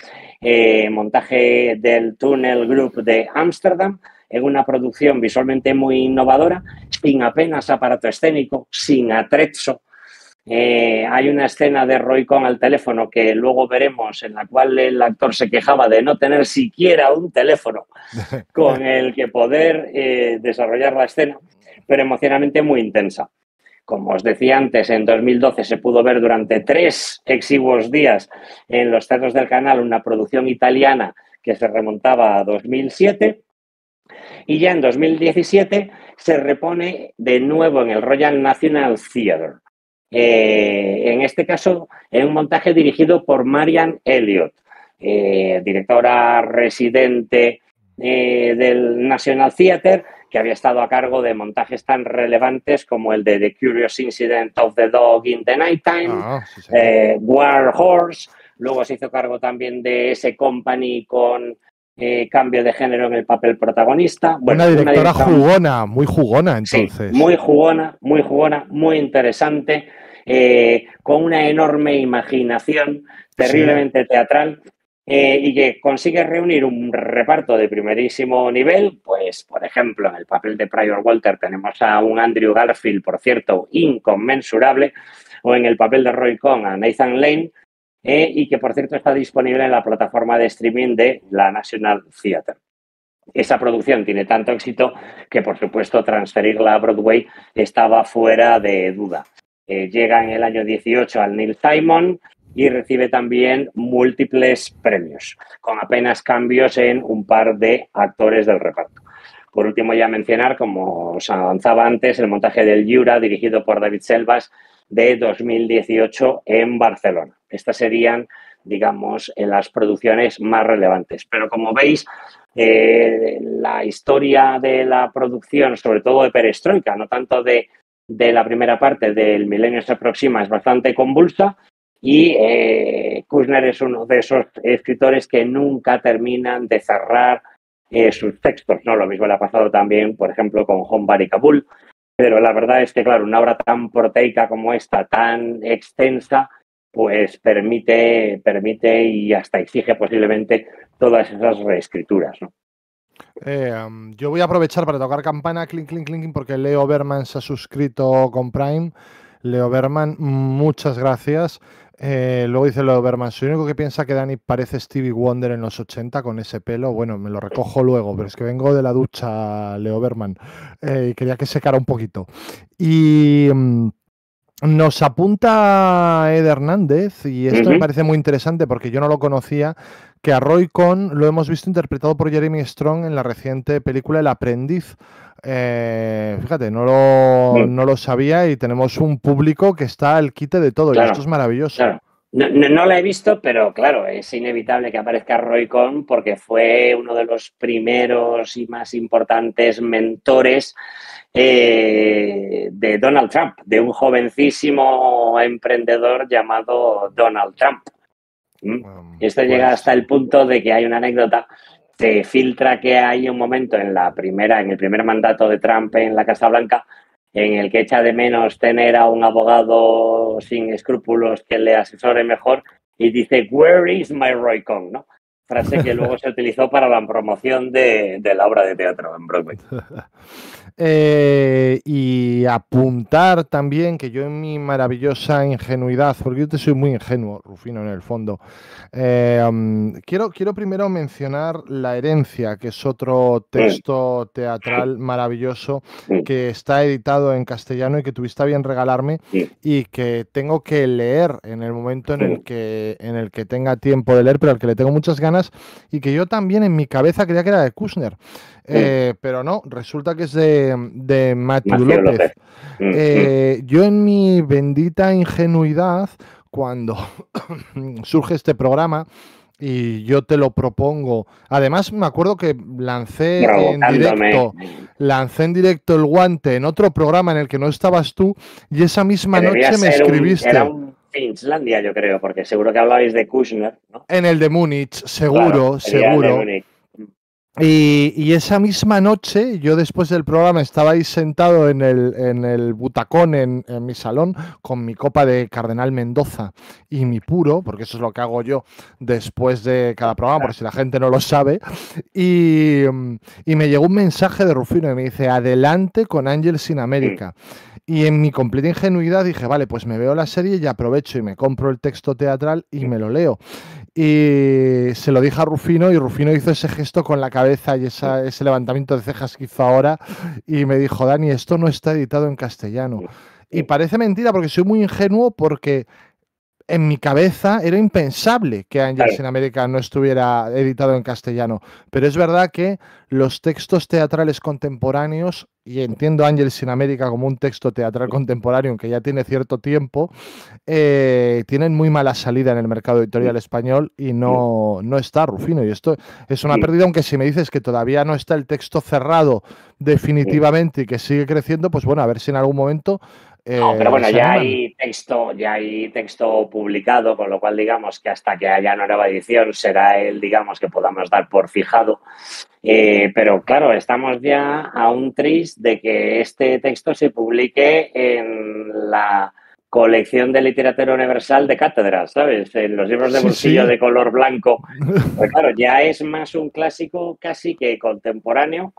montaje del Tunnel Group de Ámsterdam, en una producción visualmente muy innovadora, sin apenas aparato escénico, sin atrezzo. Hay una escena de Roy Cohn al teléfono que luego veremos, en la cual el actor se quejaba de no tener siquiera un teléfono con el que poder desarrollar la escena, pero emocionalmente muy intensa. Como os decía antes, en 2012 se pudo ver durante 3 exiguos días en los teatros del Canal una producción italiana que se remontaba a 2007. Y ya en 2017 se repone de nuevo en el Royal National Theatre. En este caso, en un montaje dirigido por Marianne Elliott, directora residente del National Theatre, que había estado a cargo de montajes tan relevantes como el de The Curious Incident of the Dog in the Nighttime,
sí,
War Horse. Luego se hizo cargo también de ese Company con cambio de género en el papel protagonista. Bueno,
una directora jugona, muy jugona entonces.
Sí, muy jugona, muy interesante, con una enorme imaginación, terriblemente teatral, y que consigue reunir un reparto de primerísimo nivel. Pues, por ejemplo, en el papel de Prior Walter tenemos a un Andrew Garfield, por cierto, inconmensurable, o en el papel de Roy Cohn a Nathan Lane, y que, por cierto, está disponible en la plataforma de streaming de la National Theatre. Esa producción tiene tanto éxito que, por supuesto, transferirla a Broadway estaba fuera de duda. Llega en el año 18 al Neil Simon y recibe también múltiples premios, con apenas cambios en un par de actores del reparto. Por último, ya mencionar, como os avanzaba antes, el montaje del Jura, dirigido por David Selvas, de 2018 en Barcelona. Estas serían, digamos, las producciones más relevantes. Pero como veis, la historia de la producción, sobre todo de Perestroika, no tanto de la primera parte del Milenio se aproxima, es bastante convulsa, y Kushner es uno de esos escritores que nunca terminan de cerrar sus textos, ¿no? Lo mismo le ha pasado también, por ejemplo, con Home Bari Kabul, Pero la verdad es que, claro, una obra tan proteica como esta, tan extensa, pues permite y hasta exige posiblemente todas esas reescrituras, ¿no?
Yo voy a aprovechar para tocar campana, clink, clink, clink, porque Leo Berman se ha suscrito con Prime. Leo Berman, muchas gracias. Luego dice Leo Berman, soy el único que piensa que Dani parece Stevie Wonder en los 80 con ese pelo. Bueno, me lo recojo luego, pero es que vengo de la ducha, Leo Berman, y quería que secara un poquito. Y nos apunta Ed Hernández, y esto me parece muy interesante porque yo no lo conocía, que a Roy Cohn lo hemos visto interpretado por Jeremy Strong en la reciente película El Aprendiz. Fíjate, no lo sabía, y tenemos un público que está al quite de todo,
Claro,
y esto es maravilloso.
Claro. No la he visto, pero claro, es inevitable que aparezca Roy Cohn porque fue uno de los primeros y más importantes mentores de Donald Trump, de un jovencísimo emprendedor llamado Donald Trump. Esto llega hasta el punto de que hay una anécdota. Se filtra que hay un momento en el primer mandato de Trump en la Casa Blanca en el que echa de menos tener a un abogado sin escrúpulos que le asesore mejor y dice, "Where is my Roy Cohn?", ¿no? Frase que luego se utilizó para la promoción de la obra de teatro en Broadway.
Y apuntar también que yo en mi maravillosa ingenuidad, porque yo te soy muy ingenuo, Rufino, en el fondo, quiero primero mencionar La herencia, que es otro texto teatral maravilloso que está editado en castellano y que tuviste a bien regalarme y que tengo que leer en el momento en el que tenga tiempo de leer, pero al que le tengo muchas ganas, y que yo también en mi cabeza creía que era de Kushner. Pero no, resulta que es de Matthew López. Yo en mi bendita ingenuidad, cuando surge este programa y yo te lo propongo, además me acuerdo que lancé en directo el guante en otro programa en el que no estabas tú, y esa misma noche me escribiste.
Era un Finlandia, yo creo, porque seguro que hablabais de Kushner, ¿no?
En el de Múnich, seguro,
Claro,
seguro.
de Múnich.
Y esa misma noche, yo después del programa estaba ahí sentado en el butacón en mi salón con mi copa de Cardenal Mendoza y mi puro, porque eso es lo que hago yo después de cada programa, por si la gente no lo sabe, y me llegó un mensaje de Rufino y me dice, adelante con Ángels in America. Y en mi completa ingenuidad dije, vale, pues me veo la serie y aprovecho y me compro el texto teatral y me lo leo. Y se lo dije a Rufino y Rufino hizo ese gesto con la cabeza y ese levantamiento de cejas que hizo ahora y me dijo, Dani, esto no está editado en castellano. Y parece mentira porque soy muy ingenuo, porque en mi cabeza era impensable que Ángels in America no estuviera editado en castellano. Pero es verdad que los textos teatrales contemporáneos, y entiendo Ángels in America como un texto teatral contemporáneo, aunque ya tiene cierto tiempo, tienen muy mala salida en el mercado editorial español y no está, Rufino. Y esto es una pérdida, aunque si me dices que todavía no está el texto cerrado definitivamente y que sigue creciendo, pues bueno, a ver si en algún momento...
No, pero bueno, ya hay texto publicado, con lo cual digamos que hasta que haya una nueva edición será el, digamos, que podamos dar por fijado. Pero claro, estamos ya a un tris de que este texto se publique en la colección de literatura universal de cátedra, ¿sabes? En los libros de bolsillo de color blanco. Pues claro, ya es más un clásico casi que contemporáneo.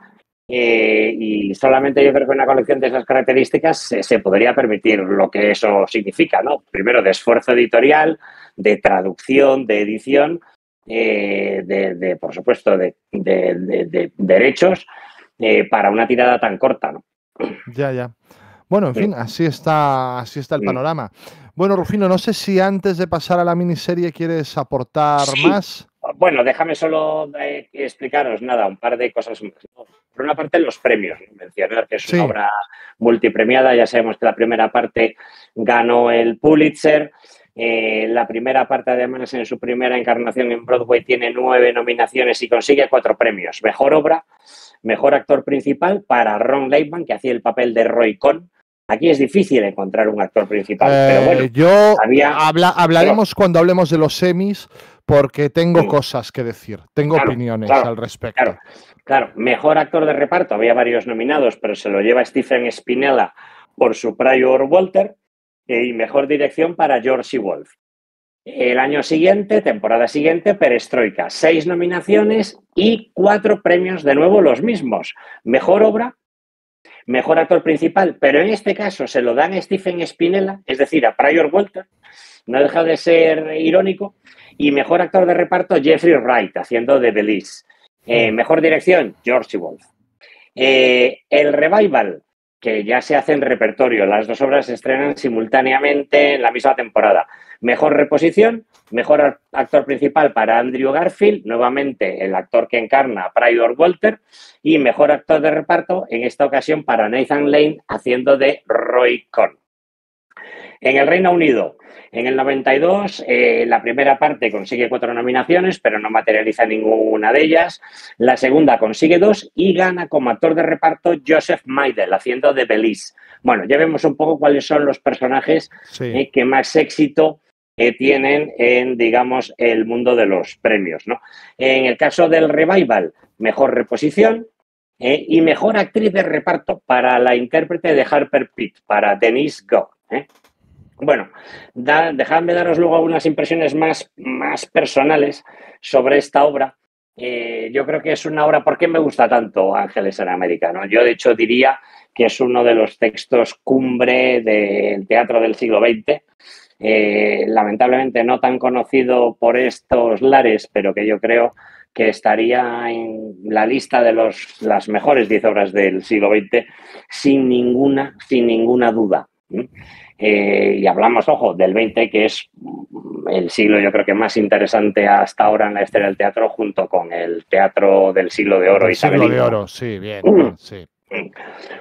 Y solamente yo creo que una colección de esas características se podría permitir lo que eso significa, ¿no? Primero, de esfuerzo editorial, de traducción, de edición, por supuesto, de derechos para una tirada tan corta, ¿no?
Ya. Bueno, en fin, así está el panorama. Bueno, Rufino, no sé si antes de pasar a la miniserie quieres aportar más.
Bueno, déjame solo explicaros un par de cosas más. Por una parte, los premios. Mencionar que es una obra multipremiada. Ya sabemos que la primera parte ganó el Pulitzer. La primera parte, además, en su primera encarnación en Broadway, tiene 9 nominaciones y consigue 4 premios. Mejor obra, mejor actor principal para Ron Leibman, que hacía el papel de Roy Cohn, Aquí es difícil encontrar un actor principal, pero bueno,
hablaremos cuando hablemos de los semis, porque tengo cosas que decir, tengo opiniones al respecto.
Claro, mejor actor de reparto, había varios nominados, pero se lo lleva Stephen Spinella por su Prior Walter, y mejor dirección para George Wolf. El año siguiente, temporada siguiente, Perestroika, 6 nominaciones y 4 premios de nuevo los mismos. Mejor obra, mejor actor principal, pero en este caso se lo dan a Stephen Spinella, es decir, a Prior Walter, no deja de ser irónico, y mejor actor de reparto, Jeffrey Wright, haciendo de Belize. Mejor dirección, George Wolf. El revival, que ya se hace en repertorio, las 2 obras se estrenan simultáneamente en la misma temporada. Mejor reposición, mejor actor principal para Andrew Garfield, nuevamente el actor que encarna a Prior Walter, y mejor actor de reparto, en esta ocasión para Nathan Lane, haciendo de Roy Cohn. En el Reino Unido, en el 92, la primera parte consigue 4 nominaciones, pero no materializa ninguna de ellas. La segunda consigue 2 y gana como actor de reparto Joseph Maidel, haciendo de Belize. Bueno, ya vemos un poco cuáles son los personajes que más éxito tienen en, digamos, el mundo de los premios, ¿no? En el caso del revival, mejor reposición y mejor actriz de reparto para la intérprete de Harper Pitt, para Denise Gough. Bueno, dejadme daros luego algunas impresiones más personales sobre esta obra. Yo creo que es una obra, ¿por qué me gusta tanto Ángeles en América, ¿no? Yo, de hecho, diría que es uno de los textos cumbre del teatro del siglo XX. Lamentablemente no tan conocido por estos lares, pero que yo creo que estaría en la lista de las mejores 10 obras del siglo XX sin ninguna duda. Y hablamos, ojo, del 20, que es el siglo, yo creo que más interesante hasta ahora en la historia del teatro, junto con el teatro del siglo de oro isabelino.
Siglo de oro, sí, bien, sí.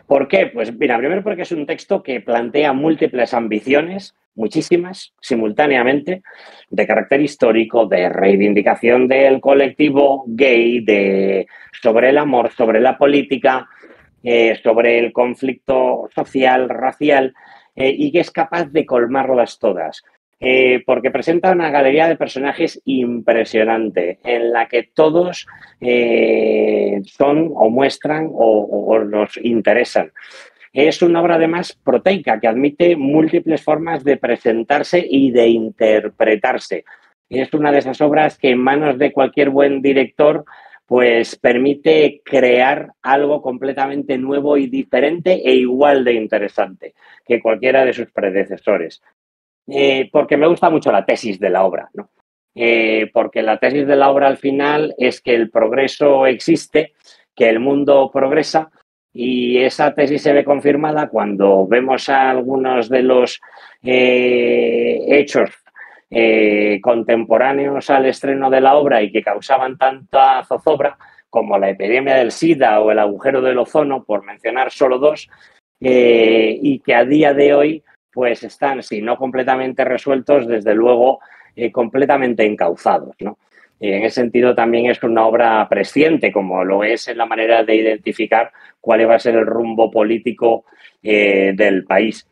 ¿Por qué? Pues mira, primero porque es un texto que plantea múltiples ambiciones, muchísimas, simultáneamente, de carácter histórico, de reivindicación del colectivo gay, sobre el amor, sobre la política, sobre el conflicto social, racial, y que es capaz de colmarlas todas. Porque presenta una galería de personajes impresionante, en la que todos son o muestran o nos interesan. Es una obra además proteica que admite múltiples formas de presentarse y de interpretarse. Es una de esas obras que en manos de cualquier buen director pues permite crear algo completamente nuevo y diferente e igual de interesante que cualquiera de sus predecesores. Porque me gusta mucho la tesis de la obra, ¿no? Porque la tesis de la obra al final es que el progreso existe, que el mundo progresa, y esa tesis se ve confirmada cuando vemos a algunos de los hechos contemporáneos al estreno de la obra y que causaban tanta zozobra, como la epidemia del SIDA o el agujero del ozono, por mencionar solo 2, y que a día de hoy pues están, si no completamente resueltos, desde luego completamente encauzados, ¿no? En ese sentido también es una obra presciente, como lo es en la manera de identificar cuál va a ser el rumbo político del país.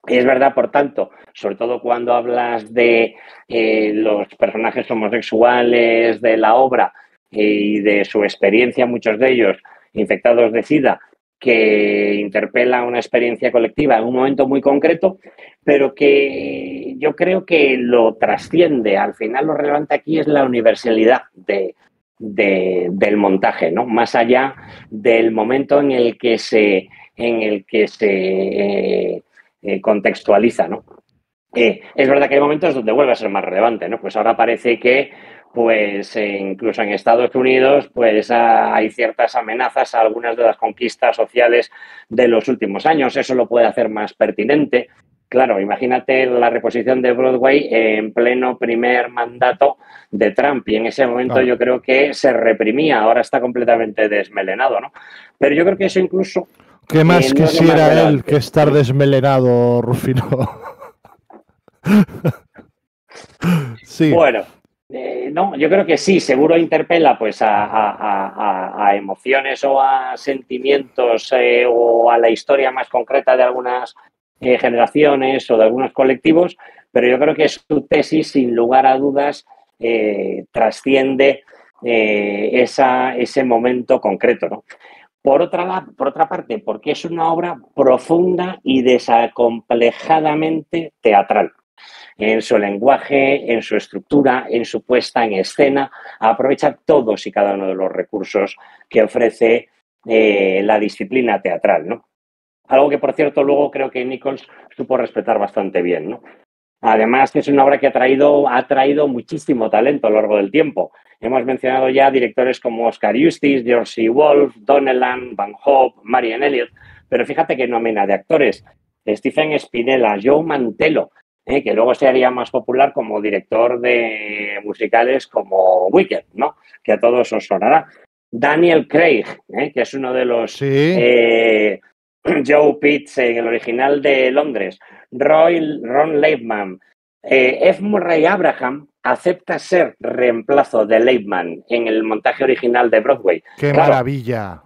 Y es verdad, por tanto, sobre todo cuando hablas de los personajes homosexuales de la obra y de su experiencia, muchos de ellos infectados de SIDA, que interpela una experiencia colectiva en un momento muy concreto, pero que yo creo que lo trasciende. Al final lo relevante aquí es la universalidad del montaje, ¿no? Más allá del momento en el que se contextualiza, ¿no? Es verdad que hay momentos donde vuelve a ser más relevante, ¿no? Pues ahora parece que pues incluso en Estados Unidos pues hay ciertas amenazas a algunas de las conquistas sociales de los últimos años. Eso lo puede hacer más pertinente. Claro, imagínate la reposición de Broadway en pleno primer mandato de Trump, y en ese momento yo creo que se reprimía, ahora está completamente desmelenado, ¿no? Pero yo creo que eso incluso...
¿Qué más quisiera él que estar desmelenado, Rufino?
Sí. Bueno, No, yo creo que sí, seguro interpela pues a emociones o a sentimientos o a la historia más concreta de algunas generaciones o de algunos colectivos, pero yo creo que su tesis, sin lugar a dudas, trasciende ese momento concreto, ¿no? Por otra parte, porque es una obra profunda y desacomplejadamente teatral en su lenguaje, en su estructura, en su puesta en escena, aprovecha todos y cada uno de los recursos que ofrece la disciplina teatral, ¿no? Algo que, por cierto, luego creo que Nichols supo respetar bastante bien, ¿no? Además, es una obra que ha traído muchísimo talento a lo largo del tiempo. Hemos mencionado ya directores como Oscar Eustis, George C. Wolfe, Donnellan, Van Hope, Marianne Elliott, pero fíjate que nómina de actores. Stephen Spinella, Joe Mantello, que luego se haría más popular como director de musicales como Wicked, ¿no? Que a todos os sonará. Daniel Craig, que es uno de los
Sí.
Joe Pitts en el original de Londres. Ron Leibman. F. Murray Abraham acepta ser reemplazo de Leibman en el montaje original de Broadway.
¡Qué
Claro,
maravilla!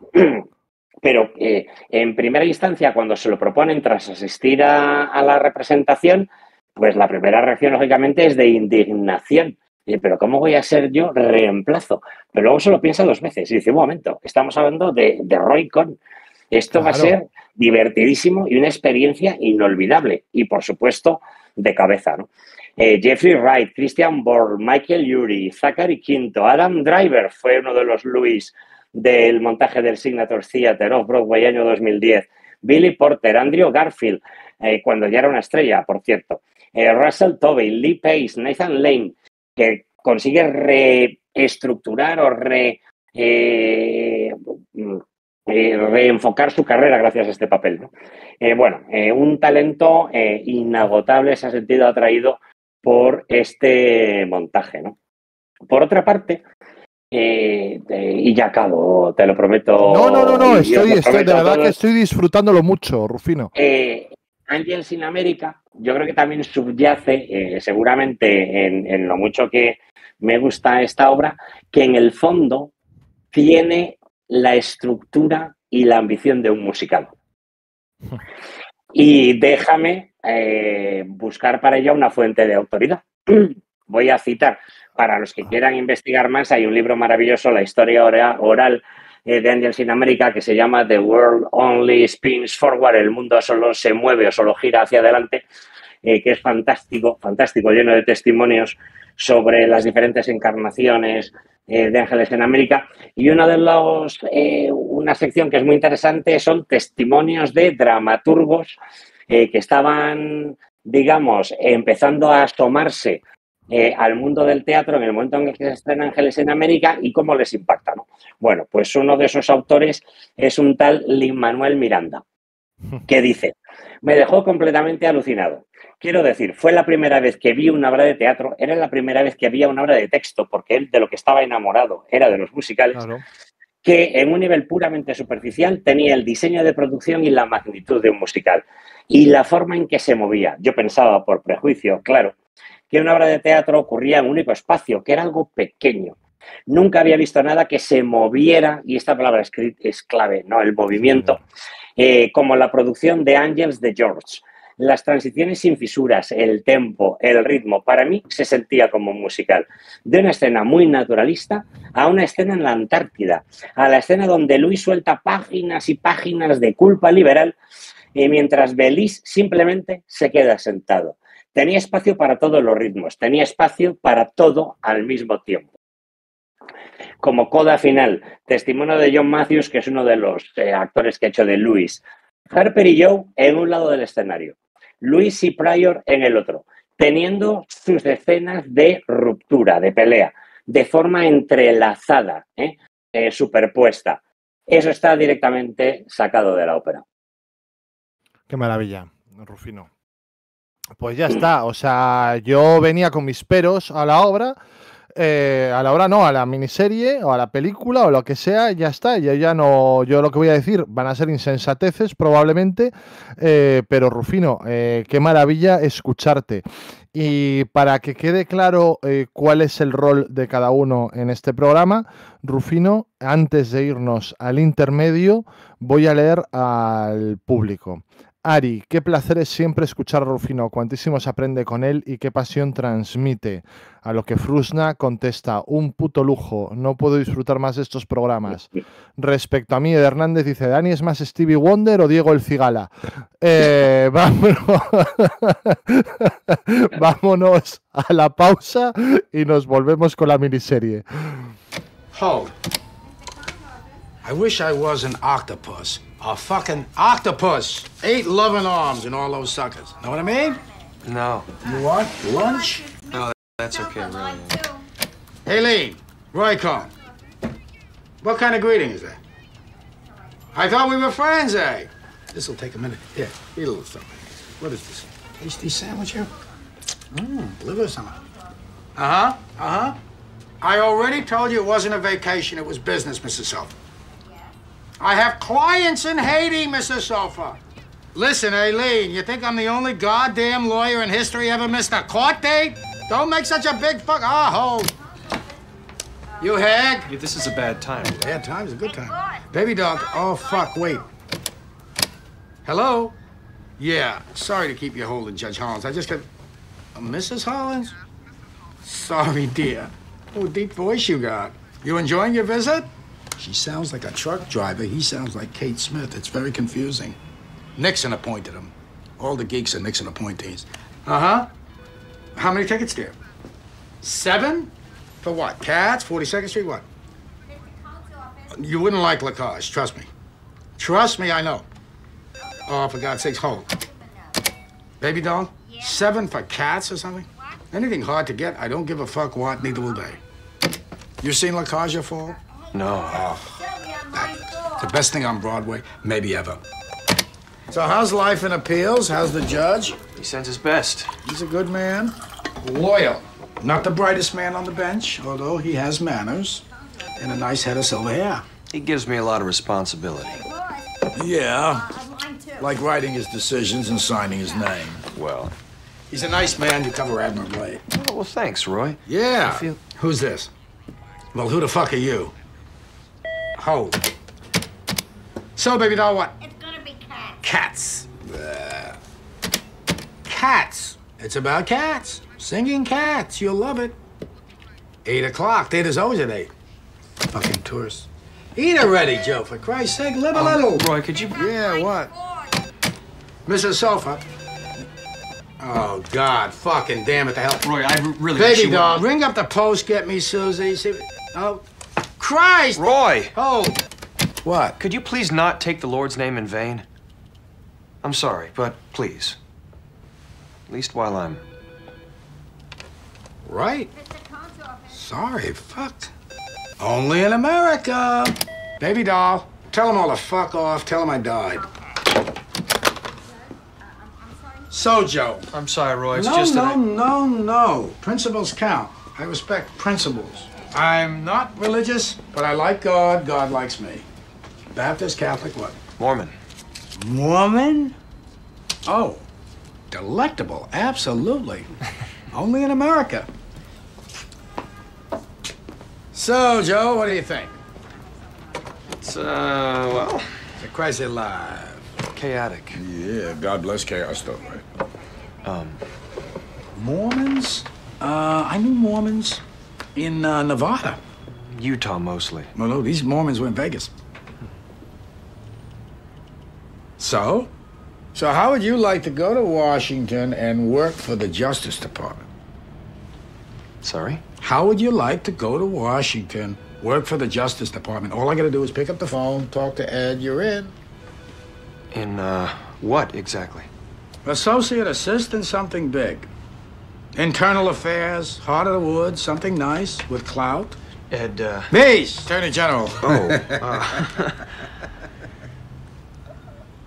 pero en primera instancia, cuando se lo proponen tras asistir a la representación, pues la primera reacción, lógicamente, es de indignación. Pero ¿cómo voy a ser yo reemplazo? Pero luego se lo piensa dos veces y dice, un momento, estamos hablando de Roy Cohn. Esto va a
Claro.
ser divertidísimo y una experiencia inolvidable. Y, por supuesto, de cabeza, ¿no? Jeffrey Wright, Christian Borle, Michael Urie, Zachary Quinto, Adam Driver fue uno de los Louis del montaje del Signature Theatre Off-Broadway año 2010. Billy Porter, Andrew Garfield, cuando ya era una estrella, por cierto. Russell Tovey, Lee Pace, Nathan Lane, que consigue reestructurar o reenfocar su carrera gracias a este papel, ¿no? Un talento inagotable se ha sentido atraído por este montaje, ¿no? Por otra parte, y ya acabo, te lo prometo.
No,
Y os lo
estoy de
prometo a
verdad que
todos.
estoy disfrutándolo mucho, Rufino.
Angels in America, yo creo que también subyace, seguramente, en lo mucho que me gusta esta obra, que en el fondo tiene la estructura y la ambición de un musical. Y déjame buscar para ello una fuente de autoridad. Voy a citar, para los que quieran investigar más, hay un libro maravilloso, La historia oral de Angels in America, que se llama The World Only Spins Forward, el mundo solo se mueve o solo gira hacia adelante, que es fantástico, fantástico, lleno de testimonios sobre las diferentes encarnaciones de Ángeles en América. Y una sección que es muy interesante son testimonios de dramaturgos que estaban, digamos, empezando a asomarse al mundo del teatro en el momento en el que se estrena Ángeles en América y cómo les impacta, ¿no? Bueno, pues uno de esos autores es un tal Lin-Manuel Miranda, que dice: me dejó completamente alucinado. Quiero decir, fue la primera vez que vi una obra de teatro, era la primera vez que había una obra de texto, porque él de lo que estaba enamorado era de los musicales,
Claro.
que en un nivel puramente superficial tenía el diseño de producción y la magnitud de un musical. Y la forma en que se movía. Yo pensaba, por prejuicio, claro, que una obra de teatro ocurría en un único espacio, que era algo pequeño. Nunca había visto nada que se moviera, y esta palabra es clave, ¿no? El movimiento, como la producción de Angels de George. Las transiciones sin fisuras, el tempo, el ritmo, para mí se sentía como un musical. De una escena muy naturalista a una escena en la Antártida, a la escena donde Luis suelta páginas y páginas de culpa liberal, mientras Belis simplemente se queda sentado. Tenía espacio para todos los ritmos, tenía espacio para todo al mismo tiempo. Como coda final, testimonio de John Matthews, que es uno de los actores que ha hecho de Louis. Harper y Joe en un lado del escenario, Louis y Pryor en el otro, teniendo sus escenas de ruptura, de pelea, de forma entrelazada, superpuesta. Eso está directamente sacado de la ópera.
Qué maravilla, Rufino. Pues ya está, o sea, yo venía con mis peros a la obra, a la hora no, a la miniserie o a la película o lo que sea, ya está. Ya no, yo lo que voy a decir van a ser insensateces probablemente, pero Rufino, qué maravilla escucharte. Y para que quede claro cuál es el rol de cada uno en este programa, Rufino, antes de irnos al intermedio, voy a leer al público. Ari, qué placer es siempre escuchar a Rufino, cuantísimo se aprende con él y qué pasión transmite. A lo que Frusna contesta, un puto lujo, no puedo disfrutar más de estos programas. Respecto a mí, Ed Hernández dice, ¿Dani es más Stevie Wonder o Diego el Cigala? Vámonos a la pausa y nos volvemos con la miniserie.
Hold. I wish I was an octopus. A fucking octopus. 8 loving arms and all those suckers. Know what I mean?
No.
You want lunch?
No, that's okay, really.
Hey, Lee. Roy Cohn. What kind of greeting is that? I thought we were friends, eh? This'll take a minute. Here, eat a little something. What is this? Tasty sandwich here? Liver something. Uh-huh. I already told you it wasn't a vacation, it was business, Mrs. Sofa. I have clients in Haiti, Mrs. Sofa. Listen, Aileen, you think I'm the only goddamn lawyer in history ever missed a court date? Don't make such a big fuck. Hold. You hag?
Yeah, this is a bad time.
Bad time is a good time. Baby dog. Oh, fuck, wait. Hello? Yeah, sorry to keep you holding, Judge Hollins. I just got... Mrs. Hollins? Sorry, dear. Oh, deep voice you got. You enjoying your visit? She sounds like a truck driver. He sounds like Kate Smith. It's very confusing. Nixon appointed him. All the geeks are Nixon appointees. Uh-huh. How many tickets, dear? 7? For what? Cats? 42nd Street? What? You wouldn't like Lacage, trust me. Trust me, I know. Oh, for God's sakes, hold. Baby doll? 7 for Cats or something? Anything hard to get, I don't give a fuck what, neither will they. You seen Lacage fall?
No.
Oh, the best thing on Broadway, maybe ever. So how's life in appeals? How's the judge?
He sends his best.
He's a good man. Loyal. Not the brightest man on the bench, although he has manners and a nice head of silver hair.
He gives me a lot of responsibility.
Yeah, like writing his decisions and signing his name.
Well.
He's a nice man you cover admirably.
Well, thanks, Roy.
Yeah. Who's this? Well, who the fuck are you? Ho. So, baby doll, what?
It's gonna be cats.
Cats. Cats. It's about cats. Singing cats. You'll love it. 8 o'clock. Theater's always at 8. Fucking tourists. Eat already, Joe. For Christ's sake, live a little.
Roy, could you...
Yeah, what? Mrs. Sofa. Oh, God. Fucking damn it, the hell.
Roy, I really...
Baby doll, ring up the post, get me Susie. See... Oh, Christ!
Roy!
Oh. What?
Could you please not take the Lord's name in vain? I'm sorry, but please. At least while I'm...
Right. Sorry, fuck. Only in America. Baby doll, tell them all to fuck off. Tell them I died. So, Joe.
I'm sorry, Roy. It's just that
No. Principles count. I respect principles. I'm not religious, but I like God. God likes me. Baptist, Catholic, what?
Mormon.
Mormon? Oh, delectable. Absolutely. Only in America. So, Joe, what do you think?
It's, well...
The crazy alive.
Chaotic.
Yeah, God bless chaos, though, right? Mormons? I knew Mormons in Nevada.
Utah, mostly.
Well, no, these Mormons were in Vegas. So? So how would you like to go to Washington and work for the Justice Department?
Sorry?
How would you like to go to Washington, work for the Justice Department? All I gotta do is pick up the phone, talk to Ed, you're in.
In, what exactly?
Associate assistant, something big. Internal affairs, heart of the woods, something nice, with clout.
Ed,
Bees! Attorney General.
Oh,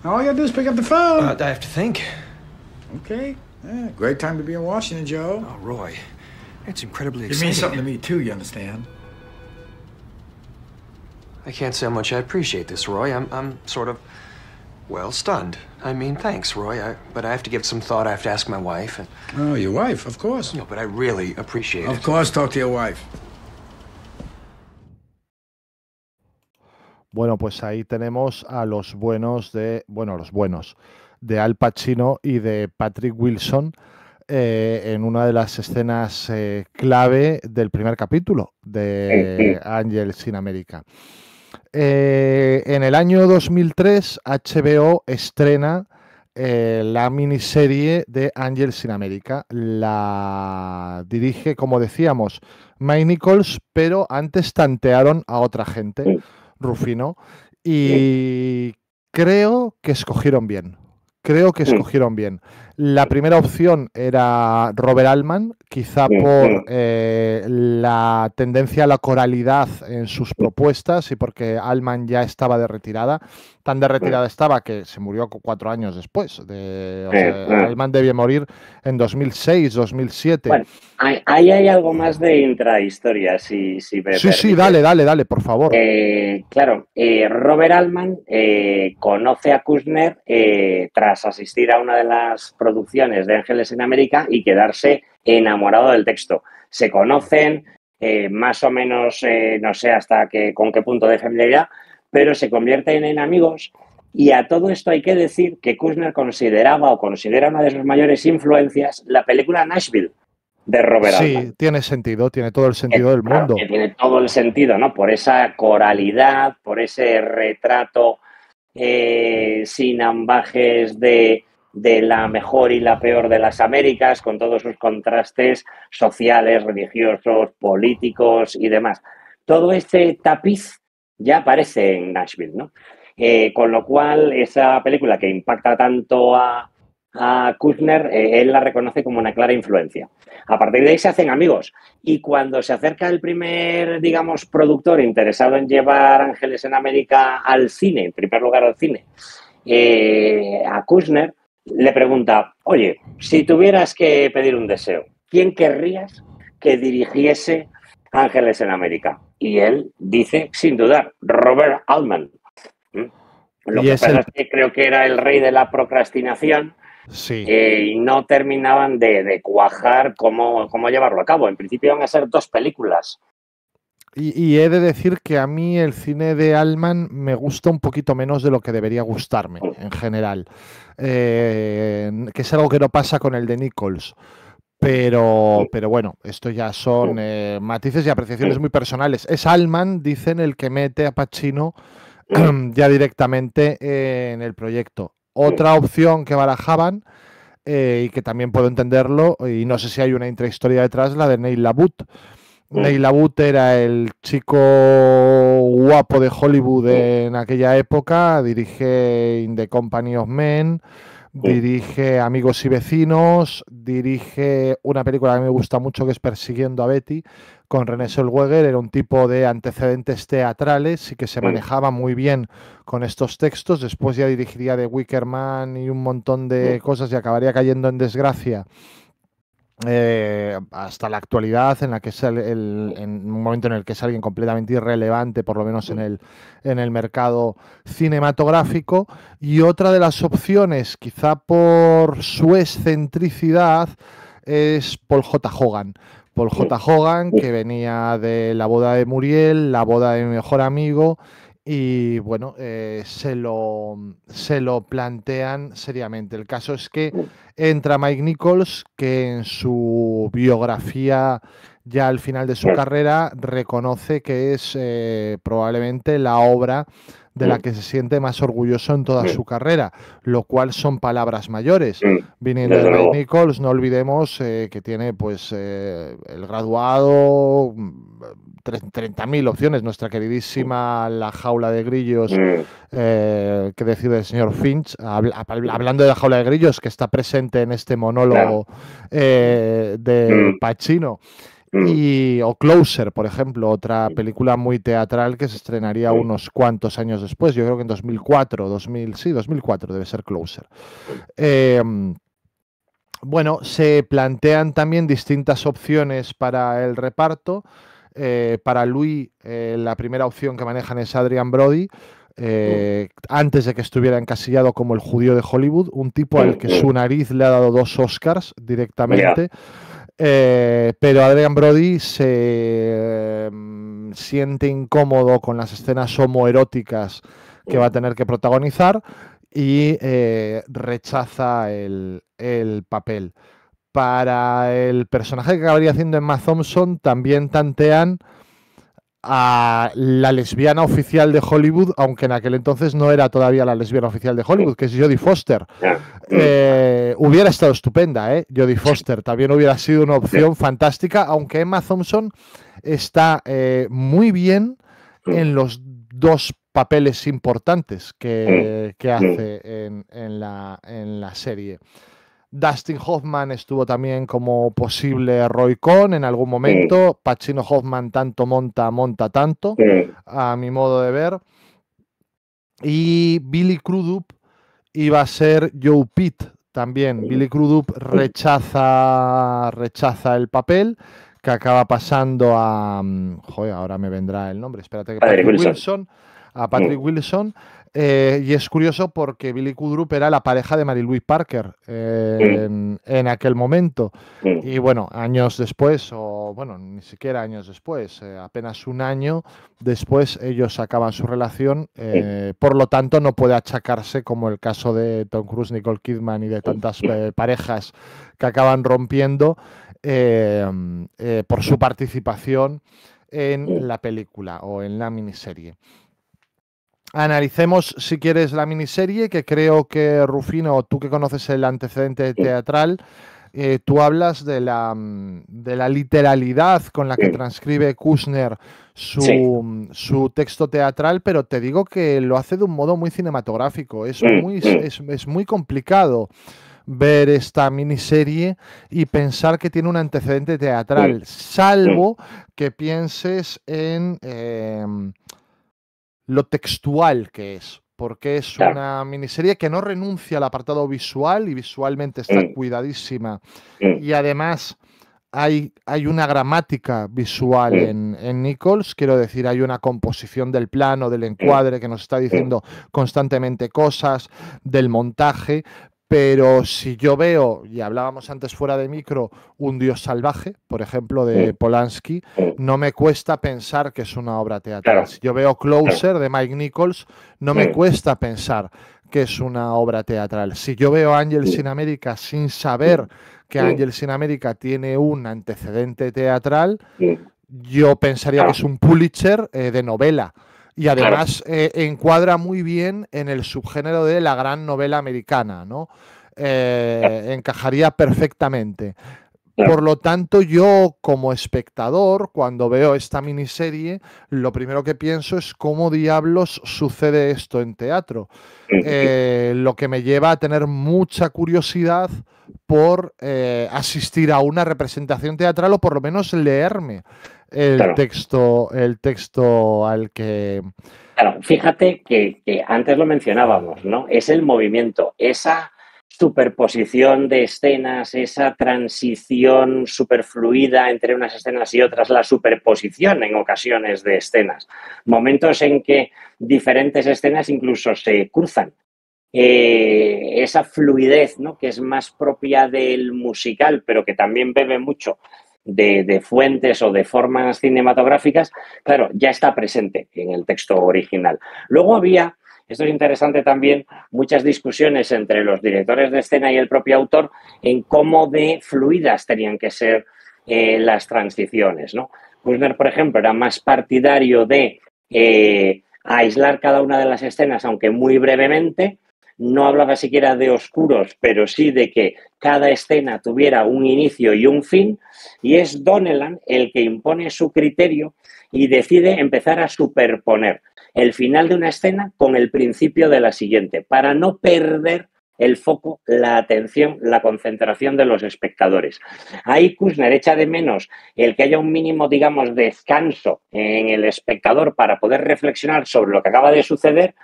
All you gotta do is pick up the phone.
I have to think.
Okay. Yeah, great time to be in Washington, Joe.
Oh, Roy. It's incredibly
It
exciting.
means something to me, too, you understand?
I can't say how much I appreciate this, Roy. I'm sort of, well, stunned. I mean, thanks, Roy. But I have to give it some thought. I have to ask my wife. And,
Oh, your wife, of course.
no, but I really appreciate
Of
it.
course, talk to your wife.
Bueno, pues ahí tenemos a los buenos de Al Pacino y de Patrick Wilson en una de las escenas clave del primer capítulo de Angels in America. En el año 2003, HBO estrena la miniserie de Angels in America. La dirige, como decíamos, Mike Nichols, pero antes tantearon a otra gente, Rufino, y creo que escogieron bien. La primera opción era Robert Altman, quizá por la tendencia a la coralidad en sus propuestas y porque Altman ya estaba de retirada. Tan de retirada estaba que se murió 4 años después. Altman debía morir en 2006, 2007.
Bueno, ahí hay algo más de intrahistoria, si me
Sí,
permites.
dale, por favor.
Claro, Robert Altman conoce a Kushner tras asistir a una de las producciones de Ángeles en América y quedarse enamorado del texto. Se conocen más o menos, no sé hasta con qué punto de familiaridad, pero se convierten en amigos. Y a todo esto hay que decir que Kushner considera una de sus mayores influencias la película Nashville de Robert Altman.
Sí, tiene sentido, tiene todo el sentido del mundo.
Que tiene todo el sentido, ¿no? Por esa coralidad, por ese retrato sin ambajes de la mejor y la peor de las Américas, con todos sus contrastes sociales, religiosos, políticos y demás. Todo este tapiz ya aparece en Nashville, ¿no? Con lo cual, esa película que impacta tanto a Kushner, él la reconoce como una clara influencia. A partir de ahí se hacen amigos. Y cuando se acerca el primer, digamos, productor interesado en llevar Ángeles en América al cine, en primer lugar al cine, a Kushner, le pregunta, oye, si tuvieras que pedir un deseo, ¿quién querrías que dirigiese Ángeles en América? Y él dice, sin dudar, Robert Altman. Lo que pasa es que creo que era el rey de la procrastinación.
Sí.
Y no terminaban de cuajar cómo llevarlo a cabo. En principio iban a ser 2 películas.
Y he de decir que a mí el cine de Altman me gusta un poquito menos de lo que debería gustarme en general. Que es algo que no pasa con el de Nichols. Pero bueno, esto ya son matices y apreciaciones muy personales. Es Altman, dicen, el que mete a Pacino ya directamente en el proyecto. Otra opción que barajaban, y que también puedo entenderlo, y no sé si hay una intrahistoria detrás, la de Neil LaBute. Neil LaBute era el chico guapo de Hollywood en aquella época, dirige In the Company of Men, dirige Amigos y Vecinos, dirige una película que a mí me gusta mucho que es Persiguiendo a Betty, con René Zellweger. Era un tipo de antecedentes teatrales y que se manejaba muy bien con estos textos. Después ya dirigiría The Wicker Man y un montón de cosas y acabaría cayendo en desgracia hasta la actualidad, en la que es en un momento en el que es alguien completamente irrelevante, por lo menos en el mercado cinematográfico. Y otra de las opciones, quizá por su excentricidad, es Paul J. Hogan. Paul J. Hogan, que venía de La boda de Muriel, La boda de mi mejor amigo, y bueno, se lo plantean seriamente. El caso es que entra Mike Nichols, que en su biografía ya al final de su carrera reconoce que es probablemente la obra de la que se siente más orgulloso en toda su carrera, lo cual son palabras mayores. Viniendo de Mike Nichols, no olvidemos que tiene pues El Graduado, 30.000 opciones, nuestra queridísima La jaula de grillos, que decir del señor Finch, hablando de La jaula de grillos, que está presente en este monólogo de Pacino. O Closer, por ejemplo, otra película muy teatral que se estrenaría unos cuantos años después, yo creo que en 2004 debe ser Closer. bueno, se plantean también distintas opciones para el reparto. Para Louis, la primera opción que manejan es Adrian Brody, antes de que estuviera encasillado como el judío de Hollywood, un tipo al que su nariz le ha dado 2 Oscars directamente. Pero Adrian Brody se siente incómodo con las escenas homoeróticas que va a tener que protagonizar y rechaza el papel. Para el personaje que acabaría haciendo Emma Thompson también tantean a la lesbiana oficial de Hollywood, aunque en aquel entonces no era todavía la lesbiana oficial de Hollywood, que es Jodie Foster. Hubiera estado estupenda, ¿eh? Jodie Foster también hubiera sido una opción fantástica, aunque Emma Thompson está muy bien en los 2 papeles importantes que hace en la serie. Dustin Hoffman estuvo también como posible Roy Cohn en algún momento. Pacino Hoffman tanto monta tanto, a mi modo de ver. Y Billy Crudup iba a ser Joe Pitt también. Billy Crudup rechaza el papel, que acaba pasando a... Joder, ahora me vendrá el nombre. Espérate, que Patrick Wilson. A Patrick Wilson. Y es curioso porque Billy Crudup era la pareja de Mary Louise Parker en aquel momento. Y bueno, años después, o bueno, ni siquiera años después, apenas un año después ellos acaban su relación. Por lo tanto, no puede achacarse, como el caso de Tom Cruise, Nicole Kidman y de tantas parejas que acaban rompiendo, por su participación en la película o en la miniserie. Analicemos, si quieres, la miniserie, que creo que, Rufino, tú que conoces el antecedente teatral, tú hablas de la literalidad con la que transcribe Kushner su texto teatral, pero te digo que lo hace de un modo muy cinematográfico. Es muy complicado ver esta miniserie y pensar que tiene un antecedente teatral, salvo que pienses en... lo textual que es, porque es una miniserie que no renuncia al apartado visual y visualmente está cuidadísima. Y además hay una gramática visual en Nichols, quiero decir, hay una composición del plano, del encuadre que nos está diciendo constantemente cosas, del montaje. Pero si yo veo, y hablábamos antes fuera de micro, Un Dios salvaje, por ejemplo, de Polanski, no me cuesta pensar que es una obra teatral. Si yo veo Closer, de Mike Nichols, no me cuesta pensar que es una obra teatral. Si yo veo Angels in America sin saber que Angels in America tiene un antecedente teatral, yo pensaría que es un Pulitzer de novela. Y además encuadra muy bien en el subgénero de la gran novela americana, ¿no? Encajaría perfectamente. Por lo tanto, yo como espectador, cuando veo esta miniserie, lo primero que pienso es cómo diablos sucede esto en teatro. Lo que me lleva a tener mucha curiosidad por asistir a una representación teatral o por lo menos leerme el texto al que...
Claro, fíjate que antes lo mencionábamos, ¿no? Es el movimiento, esa superposición de escenas, esa transición superfluida entre unas escenas y otras, la superposición en ocasiones de escenas, momentos en que diferentes escenas incluso se cruzan. Esa fluidez, ¿no? Que es más propia del musical, pero que también bebe mucho de fuentes o de formas cinematográficas, claro, ya está presente en el texto original. Luego había, esto es interesante también, muchas discusiones entre los directores de escena y el propio autor en cómo de fluidas tenían que ser las transiciones, ¿no? Kushner, por ejemplo, era más partidario de aislar cada una de las escenas, aunque muy brevemente. No hablaba siquiera de oscuros, pero sí de que cada escena tuviera un inicio y un fin, y es Donnellan el que impone su criterio y decide empezar a superponer el final de una escena con el principio de la siguiente, para no perder el foco, la atención, la concentración de los espectadores. Ahí Kushner echa de menos el que haya un mínimo, digamos, descanso en el espectador para poder reflexionar sobre lo que acaba de suceder,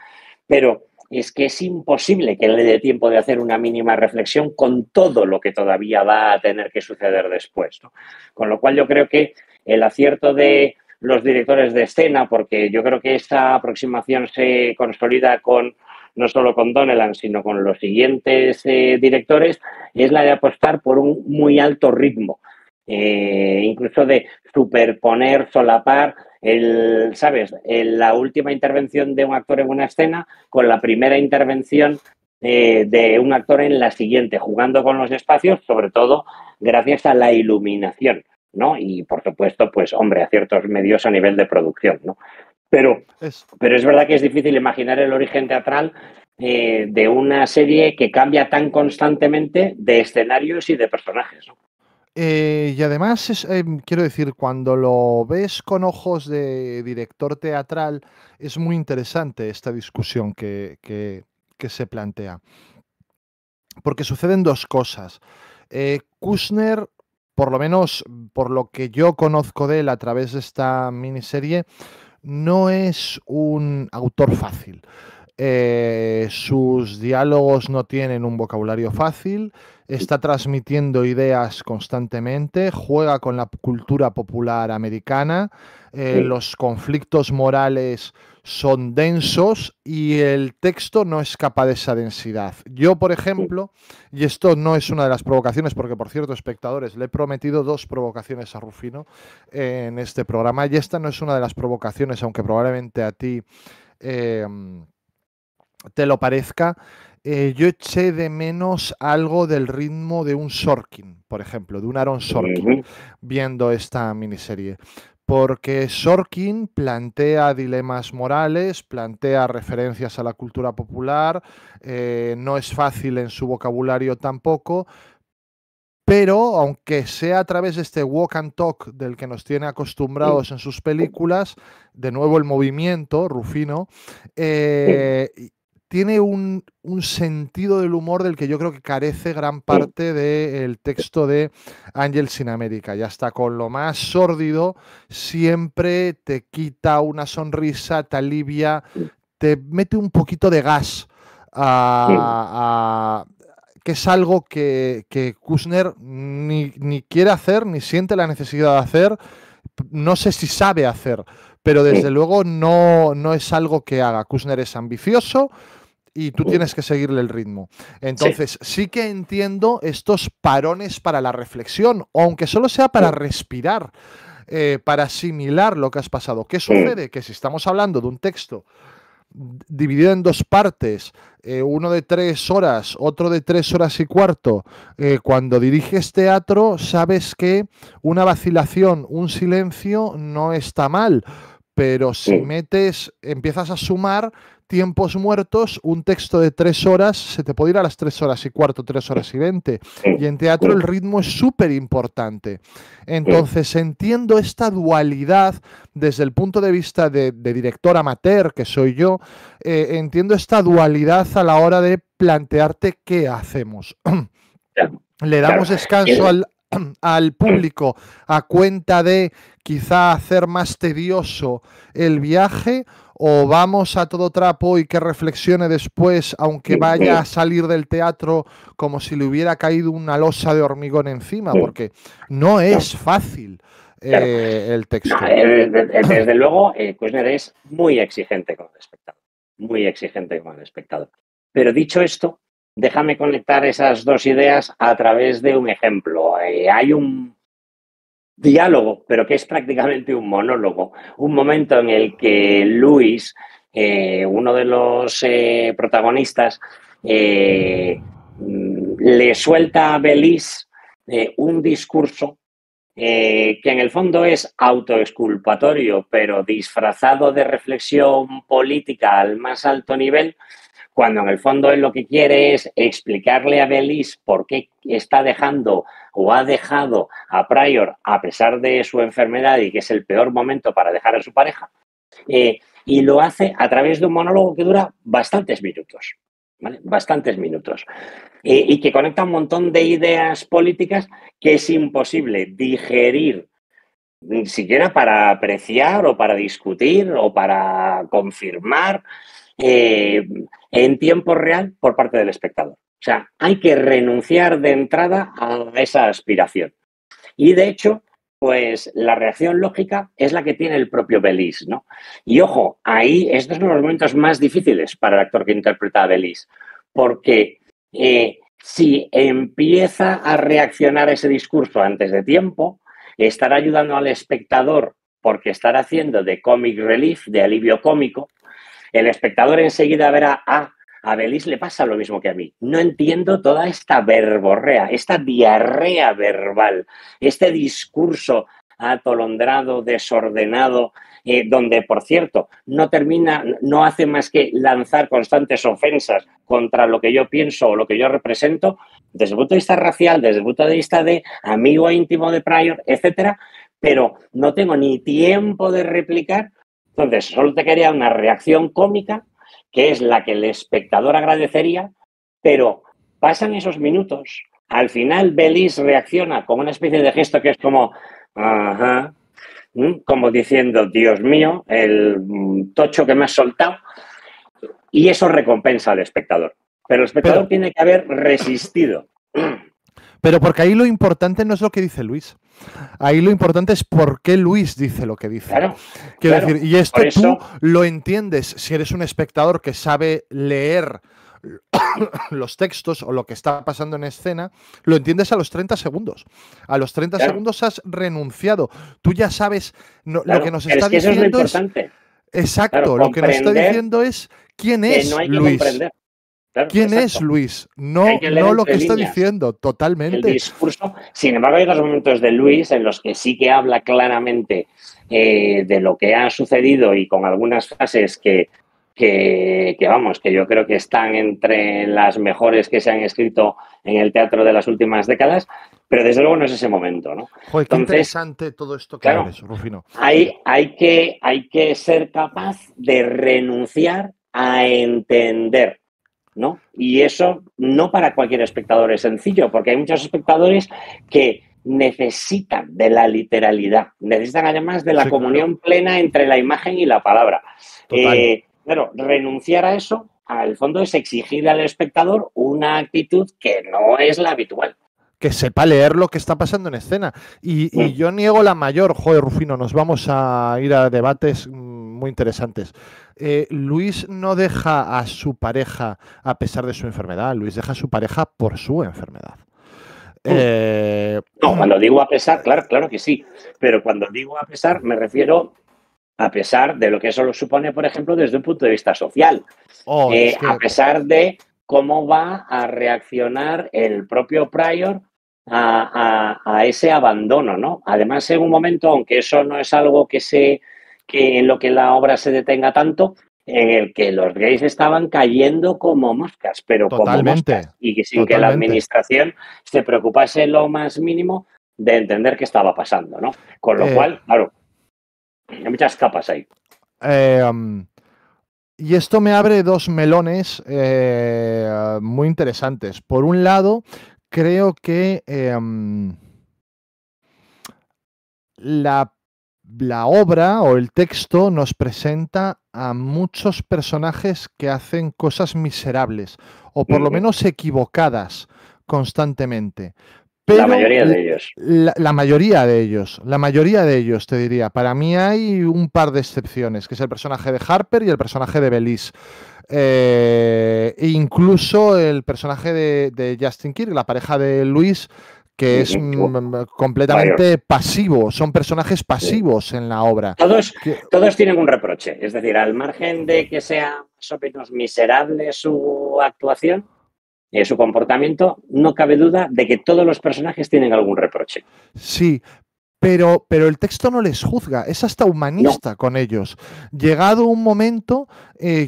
pero es que es imposible que le dé tiempo de hacer una mínima reflexión con todo lo que todavía va a tener que suceder después, ¿no? Con lo cual yo creo que el acierto de los directores de escena, porque yo creo que esta aproximación se consolida no solo con Donnellan, sino con los siguientes directores, es la de apostar por un muy alto ritmo, incluso de superponer, solapar ¿sabes? La última intervención de un actor en una escena con la primera intervención de un actor en la siguiente, jugando con los espacios, sobre todo gracias a la iluminación, ¿no? Y, por supuesto, pues, hombre, a ciertos medios a nivel de producción, ¿no? Pero es verdad que es difícil imaginar el origen teatral de una serie que cambia tan constantemente de escenarios y de personajes, ¿no?
Y además, quiero decir, cuando lo ves con ojos de director teatral, es muy interesante esta discusión que se plantea. Porque suceden dos cosas. Kushner, por lo menos por lo que yo conozco de él a través de esta miniserie, no es un autor fácil. Sus diálogos no tienen un vocabulario fácil, está transmitiendo ideas constantemente, juega con la cultura popular americana, los conflictos morales son densos y el texto no escapa de esa densidad. Yo, por ejemplo, y esto no es una de las provocaciones, porque por cierto, espectadores, le he prometido 2 provocaciones a Rufino en este programa, y esta no es una de las provocaciones, aunque probablemente a ti te lo parezca. Yo eché de menos algo del ritmo de un Sorkin, por ejemplo, de un Aaron Sorkin, viendo esta miniserie. Porque Sorkin plantea dilemas morales, plantea referencias a la cultura popular, no es fácil en su vocabulario tampoco, pero aunque sea a través de este walk and talk del que nos tiene acostumbrados en sus películas, de nuevo el movimiento, Rufino, tiene un sentido del humor del que yo creo que carece gran parte del texto de Ángels in America. Y hasta con lo más sórdido siempre te quita una sonrisa, te alivia, te mete un poquito de gas que es algo que Kushner ni quiere hacer, ni siente la necesidad de hacer, no sé si sabe hacer, pero desde luego no es algo que haga. Kushner es ambicioso y tú tienes que seguirle el ritmo. Entonces, sí que entiendo estos parones para la reflexión, aunque solo sea para respirar, para asimilar lo que has pasado. ¿Qué sucede? Que si estamos hablando de un texto dividido en 2 partes, uno de 3 horas, otro de 3 horas y cuarto, cuando diriges teatro sabes que una vacilación, un silencio no está mal, pero si empiezas a sumar tiempos muertos, un texto de 3 horas se te puede ir a las 3 horas y cuarto, 3 horas y 20. Y en teatro el ritmo es súper importante. Entonces entiendo esta dualidad desde el punto de vista de director amateur, que soy yo, entiendo esta dualidad a la hora de plantearte qué hacemos. Le damos descanso al público a cuenta de quizá hacer más tedioso el viaje, o vamos a todo trapo y que reflexione después, aunque vaya a salir del teatro como si le hubiera caído una losa de hormigón encima, porque no es fácil el texto.
Desde luego, Kushner es muy exigente con el espectador, muy exigente con el espectador. Pero dicho esto, déjame conectar esas 2 ideas a través de un ejemplo. Hay un diálogo, pero que es prácticamente un monólogo, un momento en el que Luis, uno de los protagonistas, le suelta a Belize un discurso que en el fondo es autoexculpatorio, pero disfrazado de reflexión política al más alto nivel, cuando en el fondo él lo que quiere es explicarle a Belize por qué está dejando o ha dejado a Pryor a pesar de su enfermedad y que es el peor momento para dejar a su pareja, y lo hace a través de un monólogo que dura bastantes minutos, ¿vale? Bastantes minutos, y que conecta un montón de ideas políticas que es imposible digerir ni siquiera para apreciar o para discutir o para confirmar en tiempo real por parte del espectador. O sea, hay que renunciar de entrada a esa aspiración. Y de hecho, pues la reacción lógica es la que tiene el propio Belize, ¿no? Y ojo, ahí estos son los momentos más difíciles para el actor que interpreta a Belize, porque si empieza a reaccionar a ese discurso antes de tiempo, estará ayudando al espectador porque estará haciendo de comic relief, de alivio cómico. El espectador enseguida verá, a Belize le pasa lo mismo que a mí. No entiendo toda esta verborrea, esta diarrea verbal, este discurso atolondrado, desordenado, donde, por cierto, no hace más que lanzar constantes ofensas contra lo que yo pienso o lo que yo represento, desde el punto de vista racial, desde el punto de vista de amigo íntimo de Pryor, etcétera, pero no tengo ni tiempo de replicar. Entonces, solo te quería una reacción cómica, que es la que el espectador agradecería, pero pasan esos minutos. Al final, Belize reacciona con una especie de gesto que es como, ajá, como diciendo, Dios mío, el tocho que me has soltado, y eso recompensa al espectador. Pero el espectador tiene que haber resistido.
Pero porque ahí lo importante no es lo que dice Luis. Ahí lo importante es por qué Luis dice lo que dice.
Claro,
Quiero
claro,
decir, y esto
por eso,
tú lo entiendes si eres un espectador que sabe leer los textos o lo que está pasando en escena, lo entiendes a los 30 segundos. A los 30
claro,
segundos has renunciado. Tú ya sabes, lo
claro,
que nos
pero
está
es que eso es lo
diciendo es...
importante.
Exacto,
Claro,
lo que nos está
comprender
diciendo es quién
que
es
no hay que
Luis.
comprender. Claro,
¿Quién es
exacto.
Luis?
Hay
No,
que leer
no lo
entre
que está
líneas
diciendo,
el
totalmente.
discurso. Sin embargo, hay dos momentos de Luis en los que sí que habla claramente de lo que ha sucedido y con algunas frases vamos, que yo creo que están entre las mejores que se han escrito en el teatro de las últimas décadas, pero desde luego no es ese momento, ¿no?
Joder, qué
Entonces,
interesante todo esto que
claro,
abres, Rufino.
hay que ser capaz de renunciar a entender, ¿no? Y eso no para cualquier espectador es sencillo, porque hay muchos espectadores que necesitan de la literalidad, necesitan además de la
Sí, claro,
comunión plena entre la imagen y la palabra.
total.
Claro, renunciar a eso, al fondo, es exigirle al espectador una actitud que no es la habitual.
Que sepa leer lo que está pasando en escena. Y yo niego la mayor. Joder, Rufino, nos vamos a ir a debates muy interesantes. Luis no deja a su pareja a pesar de su enfermedad. Luis deja a su pareja por su enfermedad.
No, cuando digo a pesar, claro que sí. Pero cuando digo a pesar, me refiero a pesar de lo que eso lo supone, por ejemplo, desde un punto de vista social.
Es que...
A pesar de cómo va a reaccionar el propio Pryor a ese abandono, ¿no? Además, en un momento, aunque eso no es algo que en lo que la obra se detenga tanto, en el que los gays estaban cayendo como moscas, pero
Totalmente,
como moscas, y que sin que la administración se preocupase lo más mínimo de entender qué estaba pasando, ¿no? Con lo cual, claro, hay muchas capas ahí.
Y esto me abre dos melones muy interesantes. Por un lado, creo que la obra o el texto nos presenta a muchos personajes que hacen cosas miserables o por lo menos equivocadas constantemente. Pero
la mayoría de ellos.
La mayoría de ellos, te diría. Para mí hay un par de excepciones, que es el personaje de Harper y el personaje de Belize. E incluso el personaje de Justin Kirk, la pareja de Luis, que es completamente pasivo. Son personajes pasivos en la obra.
Todos tienen un reproche. Es decir, al margen de que sea más o menos miserable su actuación, su comportamiento, no cabe duda de que todos los personajes tienen algún reproche.
Sí, pero el texto no les juzga, es hasta humanista con ellos. Llegado un momento,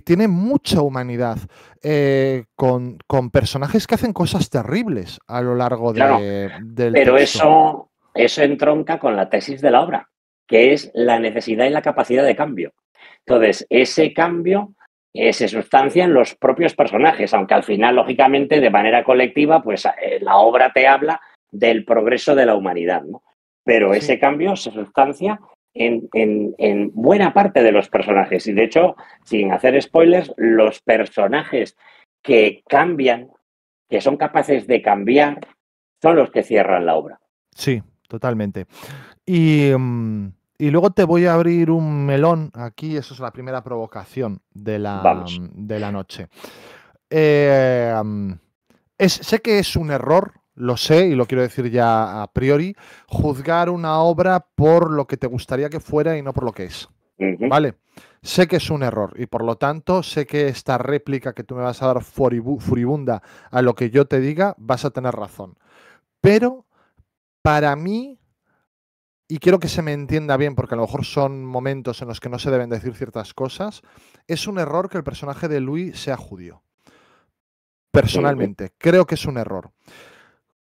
tiene mucha humanidad con personajes que hacen cosas terribles a lo largo del
pero
texto.
Eso entronca con la tesis de la obra, que es la necesidad y la capacidad de cambio. Entonces, ese cambio se sustancia en los propios personajes, aunque al final, lógicamente, de manera colectiva, pues la obra te habla del progreso de la humanidad, ¿no? Pero ese cambio se sustancia en buena parte de los personajes. Y de hecho, sin hacer spoilers, los personajes que cambian, que son capaces de cambiar, son los que cierran la obra.
Sí, totalmente. Y luego te voy a abrir un melón aquí, eso es la primera provocación de
Vamos.
de la noche. Sé que es un error, lo sé, y lo quiero decir ya a priori, juzgar una obra por lo que te gustaría que fuera y no por lo que es. ¿Vale? Sé que es un error y por lo tanto sé que esta réplica que tú me vas a dar furibunda a lo que yo te diga, vas a tener razón. Pero para mí, y quiero que se me entienda bien porque a lo mejor son momentos en los que no se deben decir ciertas cosas, es un error que el personaje de Louis sea judío. Personalmente, creo que es un error.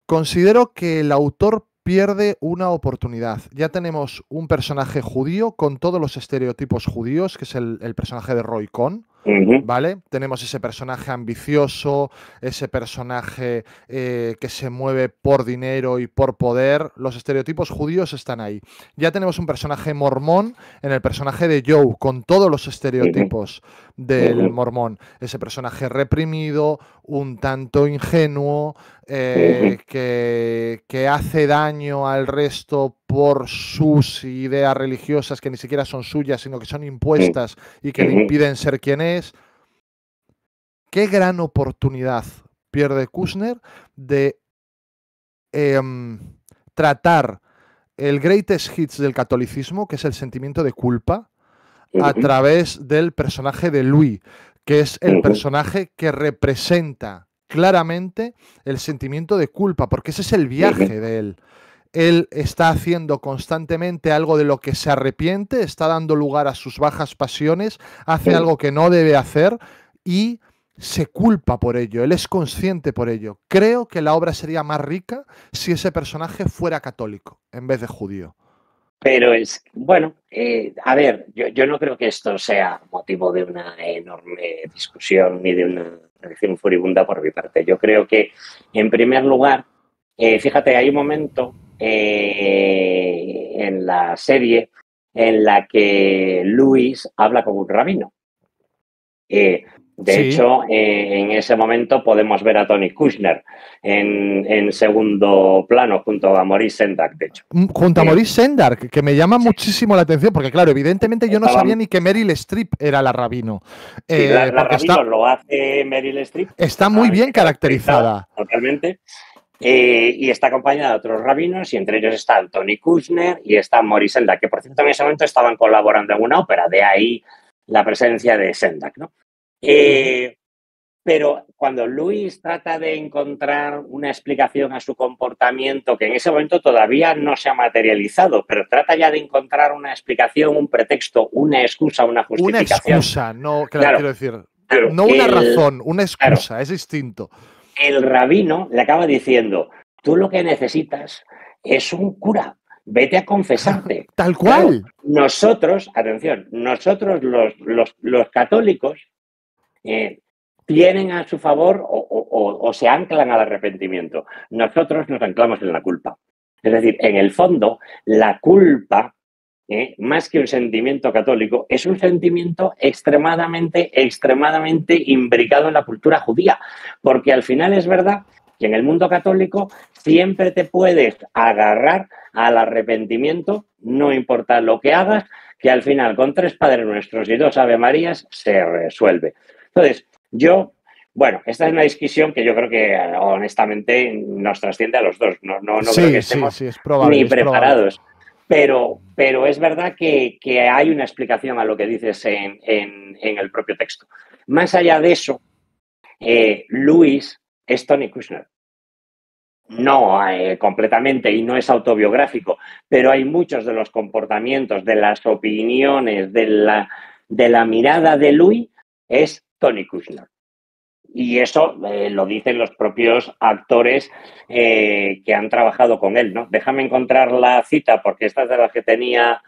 Considero que el autor pierde una oportunidad. Ya tenemos un personaje judío con todos los estereotipos judíos, que es el personaje de Roy Cohn, ¿vale? Tenemos ese personaje ambicioso, ese personaje que se mueve por dinero y por poder. Los estereotipos judíos están ahí. Ya tenemos un personaje mormón en el personaje de Joe, con todos los estereotipos del mormón. Ese personaje reprimido, un tanto ingenuo, que hace daño al resto por sus ideas religiosas que ni siquiera son suyas, sino que son impuestas y que le impiden ser quien es. Qué gran oportunidad pierde Kushner de tratar el greatest hits del catolicismo, que es el sentimiento de culpa, a través del personaje de Louis, que es el personaje que representa claramente el sentimiento de culpa, porque ese es el viaje de él. Él está haciendo constantemente algo de lo que se arrepiente, está dando lugar a sus bajas pasiones, hace algo que no debe hacer y se culpa por ello, él es consciente por ello. Creo que la obra sería más rica si ese personaje fuera católico en vez de judío.
Pero es, bueno, a ver, yo no creo que esto sea motivo de una enorme discusión ni de una reacción furibunda por mi parte. Yo creo que, en primer lugar, fíjate, hay un momento en la serie en la que Louis habla con un rabino. De hecho, en ese momento podemos ver a Tony Kushner en segundo plano junto a Maurice Sendak, de hecho.
Junto a Maurice Sendak, que me llama muchísimo la atención, porque claro, evidentemente yo no sabía ni que Meryl Streep era la rabino.
Sí, la rabino lo hace Meryl Streep.
Está muy bien caracterizada.
Totalmente. Y está acompañada de otros rabinos, y entre ellos está Tony Kushner y está Maurice Sendak, que por cierto en ese momento estaban colaborando en una ópera, de ahí la presencia de Sendak, ¿no? Pero cuando Louis trata de encontrar una explicación a su comportamiento, que en ese momento todavía no se ha materializado, pero trata ya de encontrar una explicación, un pretexto, una excusa, una justificación.
Una excusa, no, claro, quiero decir, no una razón, una excusa, claro, es distinto.
El rabino le acaba diciendo, tú lo que necesitas es un cura, vete a confesarte.
Tal cual.
Claro, nosotros, atención, nosotros los católicos tienen a su favor o se anclan al arrepentimiento. Nosotros nos anclamos en la culpa. Es decir, en el fondo, la culpa, más que un sentimiento católico, es un sentimiento extremadamente imbricado en la cultura judía. Porque al final es verdad que en el mundo católico siempre te puedes agarrar al arrepentimiento, no importa lo que hagas, que al final con 3 Padres Nuestros y 2 Ave Marías se resuelve. Entonces, bueno, esta es una discusión que yo creo que honestamente nos trasciende a los dos. No creo que estemos ni preparados. Pero es verdad que hay una explicación a lo que dices en el propio texto. Más allá de eso, Louis es Tony Kushner. No completamente, y no es autobiográfico, pero hay muchos de los comportamientos, de las opiniones, de la mirada de Louis, es Tony Kushner. Y eso lo dicen los propios actores que han trabajado con él, ¿no? Déjame encontrar la cita, porque esta es de las que tenía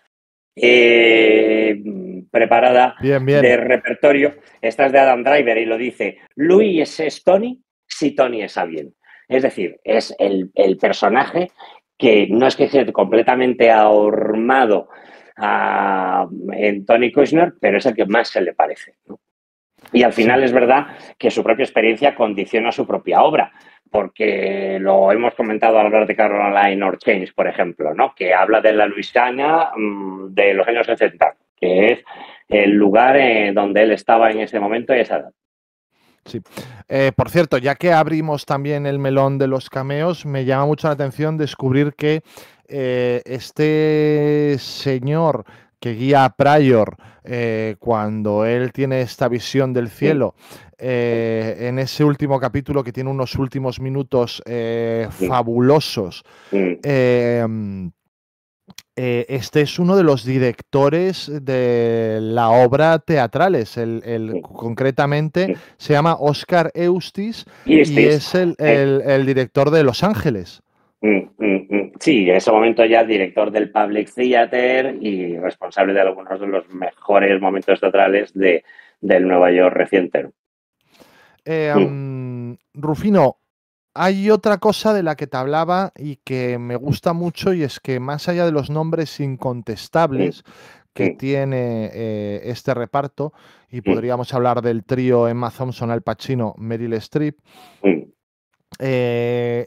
preparada bien. De repertorio. Esta es de Adam Driver y lo dice, Louis es Tony si Tony es alguien. Es decir, es el personaje que no es que esté completamente ahormado en Tony Kushner, pero es el que más se le parece, ¿no? Y al final es verdad que su propia experiencia condiciona su propia obra, porque lo hemos comentado al hablar de Caroline or Change, por ejemplo, ¿no? Que habla de la Luisiana de los años 60, que es el lugar donde él estaba en ese momento y esa edad.
Sí. Por cierto, ya que abrimos también el melón de los cameos, me llama mucho la atención descubrir que este señor que guía a Pryor cuando él tiene esta visión del cielo, en ese último capítulo que tiene unos últimos minutos fabulosos, este es uno de los directores de la obra teatrales. Concretamente se llama Oscar Eustis y es el director de Los Ángeles.
Sí, en ese momento ya director del Public Theater y responsable de algunos de los mejores momentos teatrales del Nueva York reciente.
Rufino, hay otra cosa de la que te hablaba y que me gusta mucho, y es que más allá de los nombres incontestables que tiene este reparto, y podríamos hablar del trío Emma Thompson, Al Pacino, Meryl Streep, la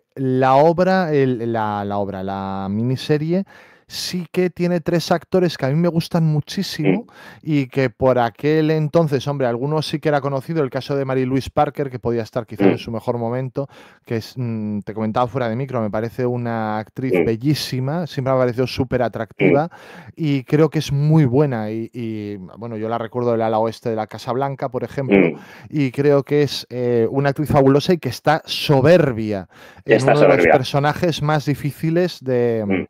miniserie sí que tiene 3 actores que a mí me gustan muchísimo y que por aquel entonces, hombre, algunos sí que era conocido, el caso de Mary Louise Parker, que podía estar quizá en su mejor momento, que es, te comentaba fuera de micro, me parece una actriz bellísima, siempre me ha parecido súper atractiva y creo que es muy buena y, bueno, yo la recuerdo del ala oeste de la Casa Blanca, por ejemplo, y creo que es una actriz fabulosa y que está soberbia en uno de los personajes más difíciles de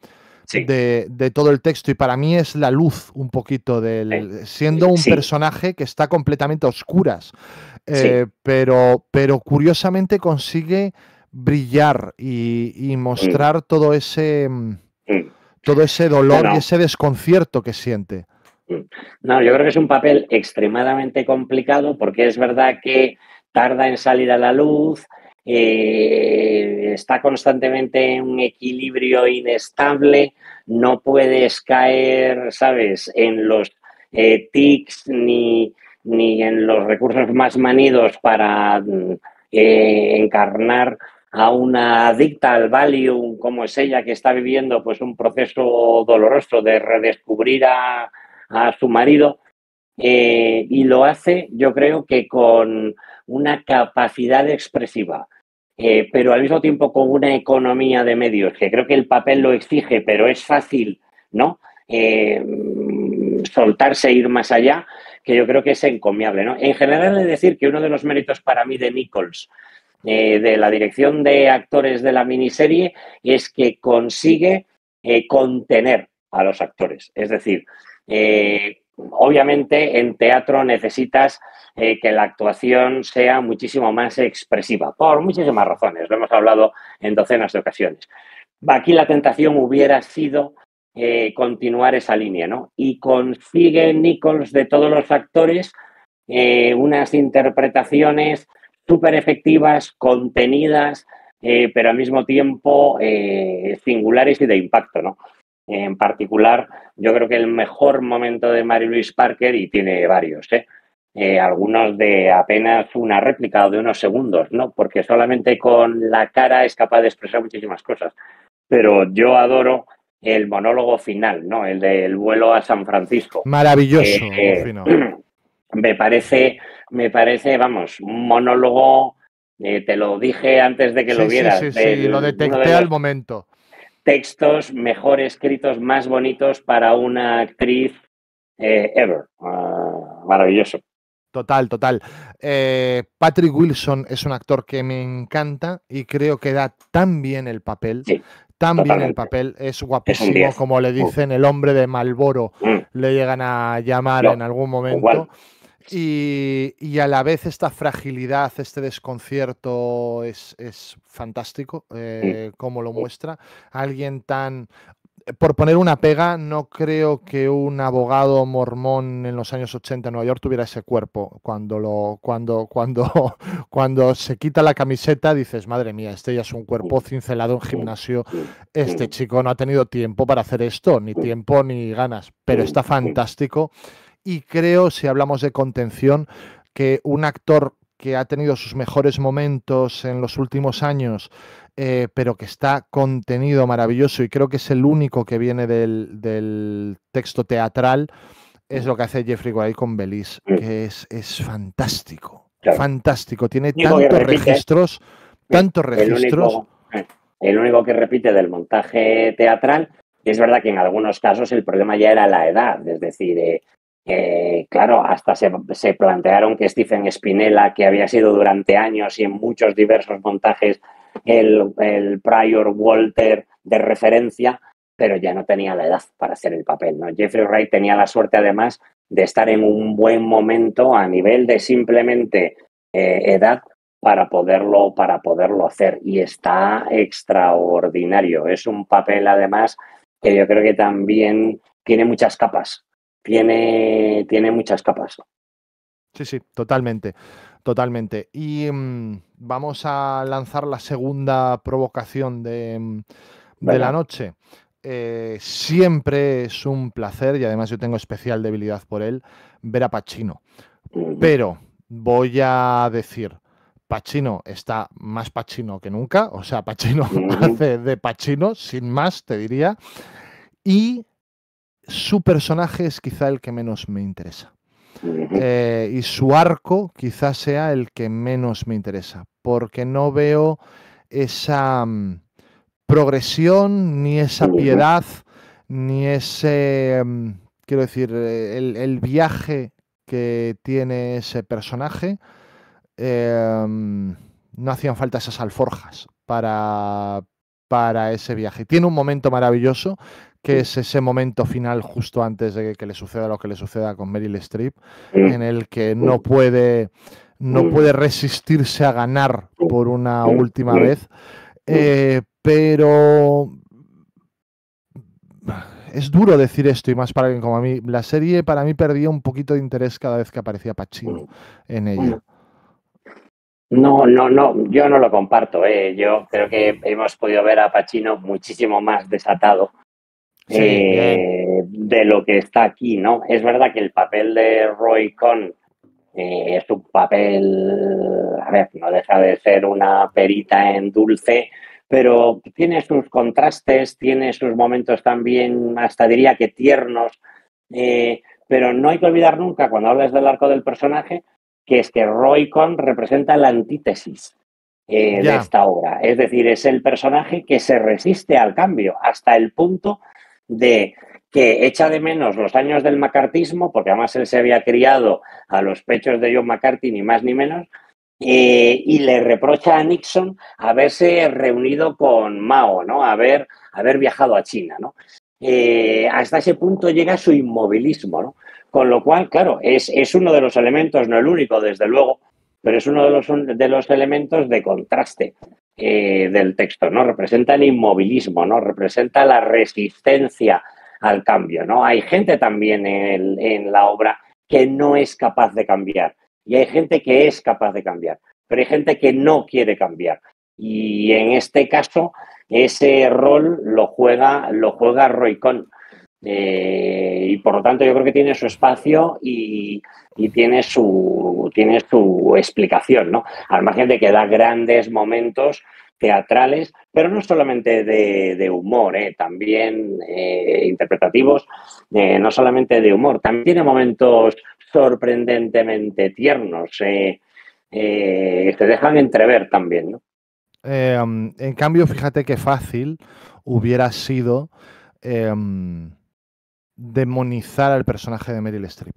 todo el texto, y para mí es la luz un poquito siendo un personaje que está completamente a oscuras, pero curiosamente consigue brillar y mostrar todo ese dolor y ese desconcierto que siente.
No, yo creo que es un papel extremadamente complicado porque es verdad que tarda en salir a la luz, está constantemente en un equilibrio inestable, no puedes caer, ¿sabes?, en los tics ni en los recursos más manidos para encarnar a una adicta al Valium como es ella, que está viviendo pues un proceso doloroso de redescubrir a su marido, y lo hace, yo creo que con una capacidad expresiva, pero al mismo tiempo con una economía de medios, que creo que el papel lo exige, pero es fácil, ¿no? Soltarse e ir más allá, que yo creo que es encomiable, ¿no? En general, he de decir que uno de los méritos para mí de Nichols, de la dirección de actores de la miniserie, es que consigue contener a los actores. Es decir, obviamente en teatro necesitas que la actuación sea muchísimo más expresiva, por muchísimas razones, lo hemos hablado en docenas de ocasiones. Aquí la tentación hubiera sido continuar esa línea, ¿no? Y consigue Nichols de todos los actores unas interpretaciones súper efectivas, contenidas, pero al mismo tiempo singulares y de impacto, ¿no? En particular, yo creo que el mejor momento de Mary Louise Parker, y tiene varios, algunos de apenas una réplica o de unos segundos, ¿no? Porque solamente con la cara es capaz de expresar muchísimas cosas. Pero yo adoro el monólogo final, ¿no? El del vuelo a San Francisco.
Maravilloso.
Me parece, vamos, un monólogo, te lo dije antes de que lo vieras.
Sí, lo detecté al momento.
Textos mejor escritos, más bonitos para una actriz ever. Maravilloso.
Total. Patrick Wilson es un actor que me encanta y creo que da tan bien el papel.
Sí,
tan
totalmente.
Bien el papel, es guapísimo, como le dicen el hombre de Marlboro, le llegan a llamar en algún momento. Y a la vez esta fragilidad, este desconcierto es fantástico, como lo muestra. Alguien tan... por poner una pega, no creo que un abogado mormón en los años 80 en Nueva York tuviera ese cuerpo. Cuando se quita la camiseta dices, madre mía, este ya es un cuerpo cincelado en gimnasio. Este chico no ha tenido tiempo para hacer esto, ni tiempo ni ganas, pero está fantástico. Y creo, si hablamos de contención, que un actor que ha tenido sus mejores momentos en los últimos años, pero que está contenido maravilloso, y creo que es el único que viene del texto teatral, es lo que hace Jeffrey Wright con Belize, que es fantástico,
Claro.
fantástico. Tiene
El único que
tantos
repite,
registros, tantos registros.
El único que repite del montaje teatral, y es verdad que en algunos casos el problema ya era la edad, es decir, claro, hasta se plantearon que Stephen Spinella, que había sido durante años y en muchos diversos montajes el prior Walter de referencia, pero ya no tenía la edad para hacer el papel, ¿no? Jeffrey Wright tenía la suerte, además, de estar en un buen momento a nivel de simplemente edad para poderlo hacer, y está extraordinario. Es un papel, además, que yo creo que también tiene muchas capas. Tiene muchas capas.
Sí, sí, totalmente, totalmente. Y vamos a lanzar la segunda provocación de la noche. Siempre es un placer, y además yo tengo especial debilidad por él, ver a Pacino. Pero voy a decir, Pacino está más Pacino que nunca, o sea, Pacino hace de Pacino, sin más, te diría, y su personaje es quizá el que menos me interesa. Y su arco quizás sea el que menos me interesa, porque no veo esa progresión, ni esa piedad, ni ese, quiero decir, el viaje que tiene ese personaje. No hacían falta esas alforjas para ese viaje. Tiene un momento maravilloso, que es ese momento final justo antes de que le suceda lo que le suceda con Meryl Streep, en el que no puede resistirse a ganar por una última vez, pero es duro decir esto, y más para alguien como a mí. La serie para mí perdía un poquito de interés cada vez que aparecía Pacino en ella.
No, yo no lo comparto. Yo creo que hemos podido ver a Pacino muchísimo más desatado de lo que está aquí, ¿no? Es verdad que el papel de Roy Cohn es un papel, a ver, no deja de ser una perita en dulce, pero tiene sus contrastes, tiene sus momentos también, hasta diría que tiernos, pero no hay que olvidar nunca, cuando hablas del arco del personaje, que es que Roy Cohn representa la antítesis de esta obra. Es decir, es el personaje que se resiste al cambio hasta el punto de que echa de menos los años del macartismo, porque además él se había criado a los pechos de John McCarthy, ni más ni menos, y le reprocha a Nixon haberse reunido con Mao, ¿no? Haber viajado a China, ¿no? Hasta ese punto llega su inmovilismo, ¿no? Con lo cual, claro, es uno de los elementos, no el único, desde luego, pero es uno de los elementos de contraste del texto, ¿no? Representa el inmovilismo, ¿no? Representa la resistencia al cambio, ¿no? Hay gente también en la obra que no es capaz de cambiar, y hay gente que es capaz de cambiar, pero hay gente que no quiere cambiar. Y en este caso, ese rol lo juega Roy Cohn. Y por lo tanto yo creo que tiene su espacio y tiene su explicación, ¿no? Al margen de que da grandes momentos teatrales, pero no solamente de humor, también interpretativos, no solamente de humor, también tiene momentos sorprendentemente tiernos, que te dejan entrever también, ¿no?
En cambio, fíjate qué fácil hubiera sido demonizar al personaje de Meryl Streep,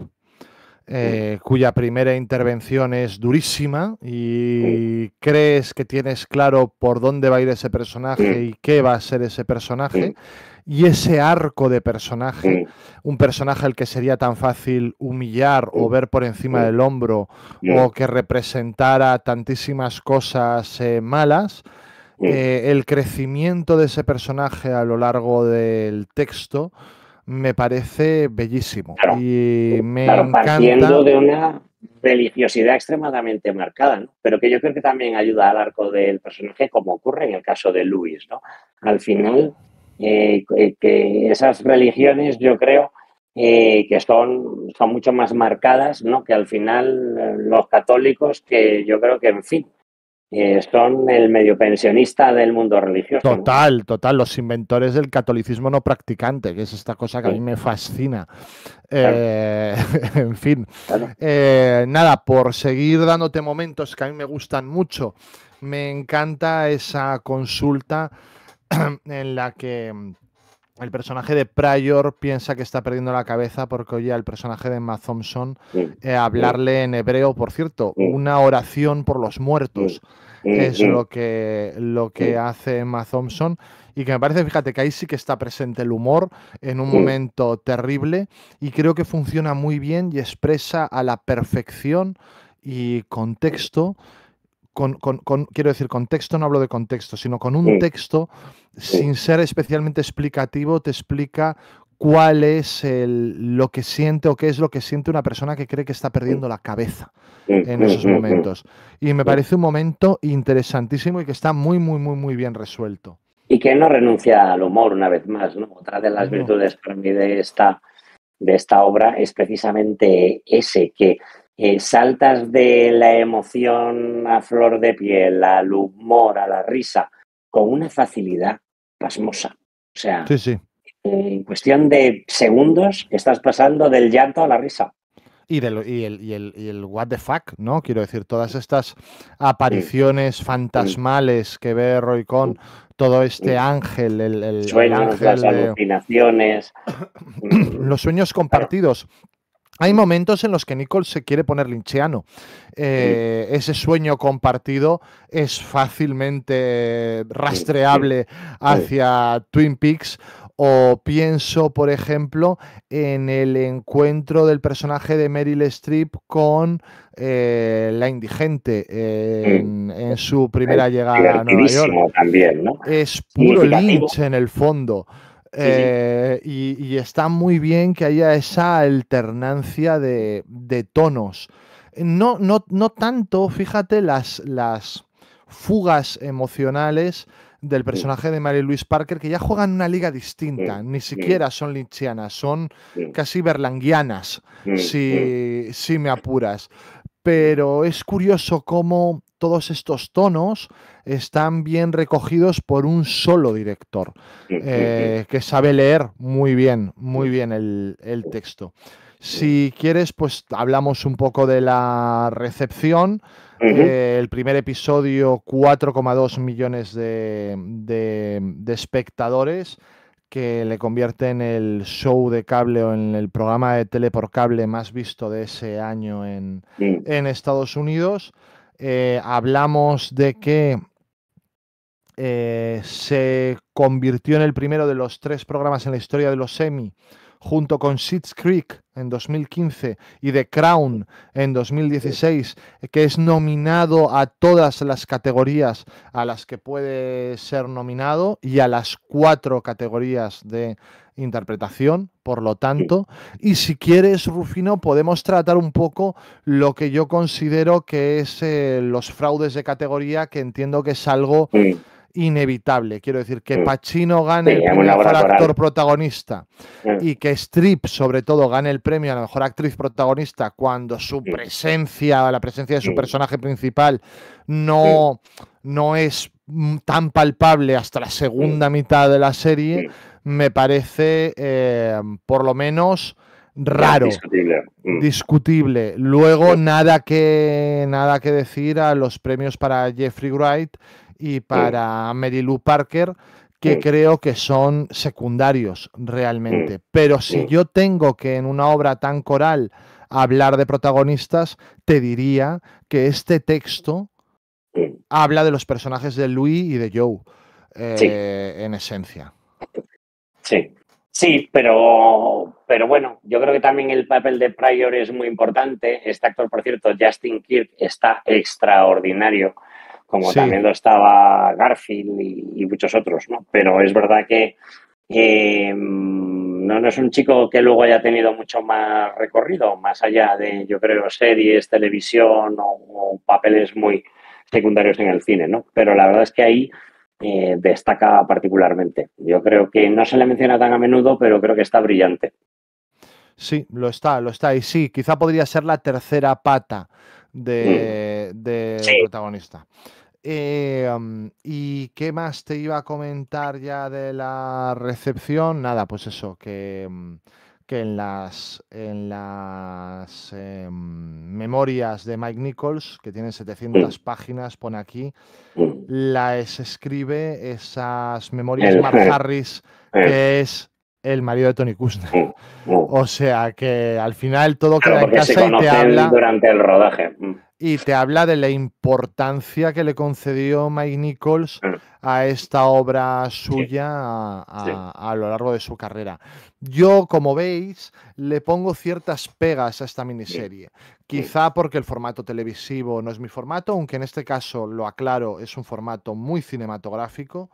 cuya primera intervención es durísima y crees que tienes claro por dónde va a ir ese personaje y qué va a ser ese personaje, y ese arco de personaje, un personaje al que sería tan fácil humillar o ver por encima del hombro, o que representara tantísimas cosas malas, el crecimiento de ese personaje a lo largo del texto me parece bellísimo.
Claro,
Y me
claro,
encanta.
partiendo de una religiosidad extremadamente marcada, ¿no? Pero que yo creo que también ayuda al arco del personaje, como ocurre en el caso de Luis, ¿no? Al final, que esas religiones, yo creo que son mucho más marcadas, ¿no? Que al final los católicos, que yo creo que, en fin, son el medio pensionista del mundo religioso, ¿no?
Total, total, los inventores del catolicismo no practicante, que es esta cosa que a mí me fascina.
Claro.
En fin,
Claro.
nada, por seguir dándote momentos que a mí me gustan mucho, me encanta esa consulta en la que el personaje de Pryor piensa que está perdiendo la cabeza porque oye al personaje de Emma Thompson hablarle en hebreo. Por cierto, una oración por los muertos es lo que hace Emma Thompson, y que me parece, fíjate, que ahí sí que está presente el humor en un momento terrible, y creo que funciona muy bien y expresa a la perfección y contexto. Quiero decir, contexto, no hablo de contexto, sino con un texto, sin ser especialmente explicativo, te explica cuál es lo que siente o qué es lo que siente una persona que cree que está perdiendo la cabeza en esos momentos. Y me parece un momento interesantísimo y que está muy, muy, muy, muy bien resuelto.
Y que no renuncia al humor, una vez más, ¿no? Otra de las
No.
virtudes para mí de esta obra es precisamente ese, que saltas de la emoción a flor de piel al humor, a la risa, con una facilidad pasmosa. O sea,
Sí, sí.
en cuestión de segundos estás pasando del llanto a la risa.
Y el what the fuck, ¿no? Quiero decir, todas estas apariciones fantasmales que ve Roy Cohn, todo este ángel, el
Sueños,
ángel
las alucinaciones.
los sueños compartidos. Hay momentos en los que Nicole se quiere poner lincheano. Ese sueño compartido es fácilmente rastreable hacia Twin Peaks. O pienso, por ejemplo, en el encuentro del personaje de Meryl Streep con la indigente en su primera llegada a Nueva York.
También, ¿no?
Es puro Lynch en el fondo. Y está muy bien que haya esa alternancia de tonos. No tanto, fíjate, las fugas emocionales del personaje de Mary Louise Parker, que ya juegan en una liga distinta, ni siquiera son lynchianas, son casi berlanguianas, si me apuras. Pero es curioso cómo todos estos tonos están bien recogidos por un solo director, que sabe leer muy bien el texto. Si quieres, pues hablamos un poco de la recepción. El primer episodio, 4,2 millones de espectadores, que le convierte en el show de cable o en el programa de tele por cable más visto de ese año en Estados Unidos. Hablamos de que se convirtió en el primero de los 3 programas en la historia de los Emmy, junto con Schitt's Creek en 2015 y The Crown en 2016, que es nominado a todas las categorías a las que puede ser nominado y a las 4 categorías de interpretación, por lo tanto. Y si quieres, Rufino, podemos tratar un poco lo que yo considero que es los fraudes de categoría, que entiendo que es algo inevitable. Quiero decir, que Pacino gane el premio a mejor actor protagonista y que Streep, sobre todo, gane el premio a la mejor actriz protagonista cuando su presencia, la presencia de su personaje principal no es tan palpable hasta la segunda mitad de la serie, me parece por lo menos raro, discutible. Luego nada que decir a los premios para Jeffrey Wright y para Mary Lou Parker, que creo que son secundarios realmente. Pero si yo tengo que en una obra tan coral hablar de protagonistas, te diría que este texto habla de los personajes de Louis y de Joe, en esencia.
Sí, pero bueno, yo creo que también el papel de Pryor es muy importante. Este actor, por cierto, Justin Kirk, está extraordinario. como
Sí.
también lo estaba Garfield y muchos otros, ¿no? Pero es verdad que no es un chico que luego haya tenido mucho más recorrido, más allá de, yo creo, series, televisión o papeles muy secundarios en el cine, ¿no? Pero la verdad es que ahí destaca particularmente. Yo creo que no se le menciona tan a menudo, pero creo que está brillante.
Sí, lo está, lo está. Y sí, quizá podría ser la tercera pata del
Sí.
protagonista. ¿Y qué más te iba a comentar ya de la recepción? Nada, pues eso, que en las memorias de Mike Nichols, que tienen 700 páginas, pone aquí, las escribe esas memorias Mark Harris, que es el marido de Tony Kushner. O sea que al final todo
Claro,
queda en
porque se
casa y te
conocen
habla.
durante el rodaje.
Y te habla de la importancia que le concedió Mike Nichols a esta obra suya a lo largo de su carrera. Yo, como veis, le pongo ciertas pegas a esta miniserie. Quizá porque el formato televisivo no es mi formato, aunque en este caso, lo aclaro, es un formato muy cinematográfico,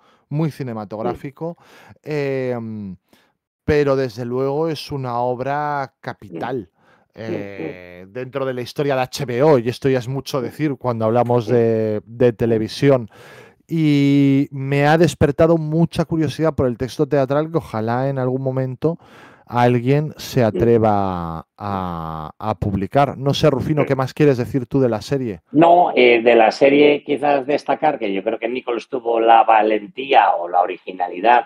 pero desde luego es una obra capital. Dentro de la historia de HBO, y esto ya es mucho decir cuando hablamos de televisión. Y me ha despertado mucha curiosidad por el texto teatral que ojalá en algún momento alguien se atreva a publicar. No sé, Rufino, ¿qué más quieres decir tú de la serie?
No, de la serie quizás destacar que yo creo que Nichols tuvo la valentía o la originalidad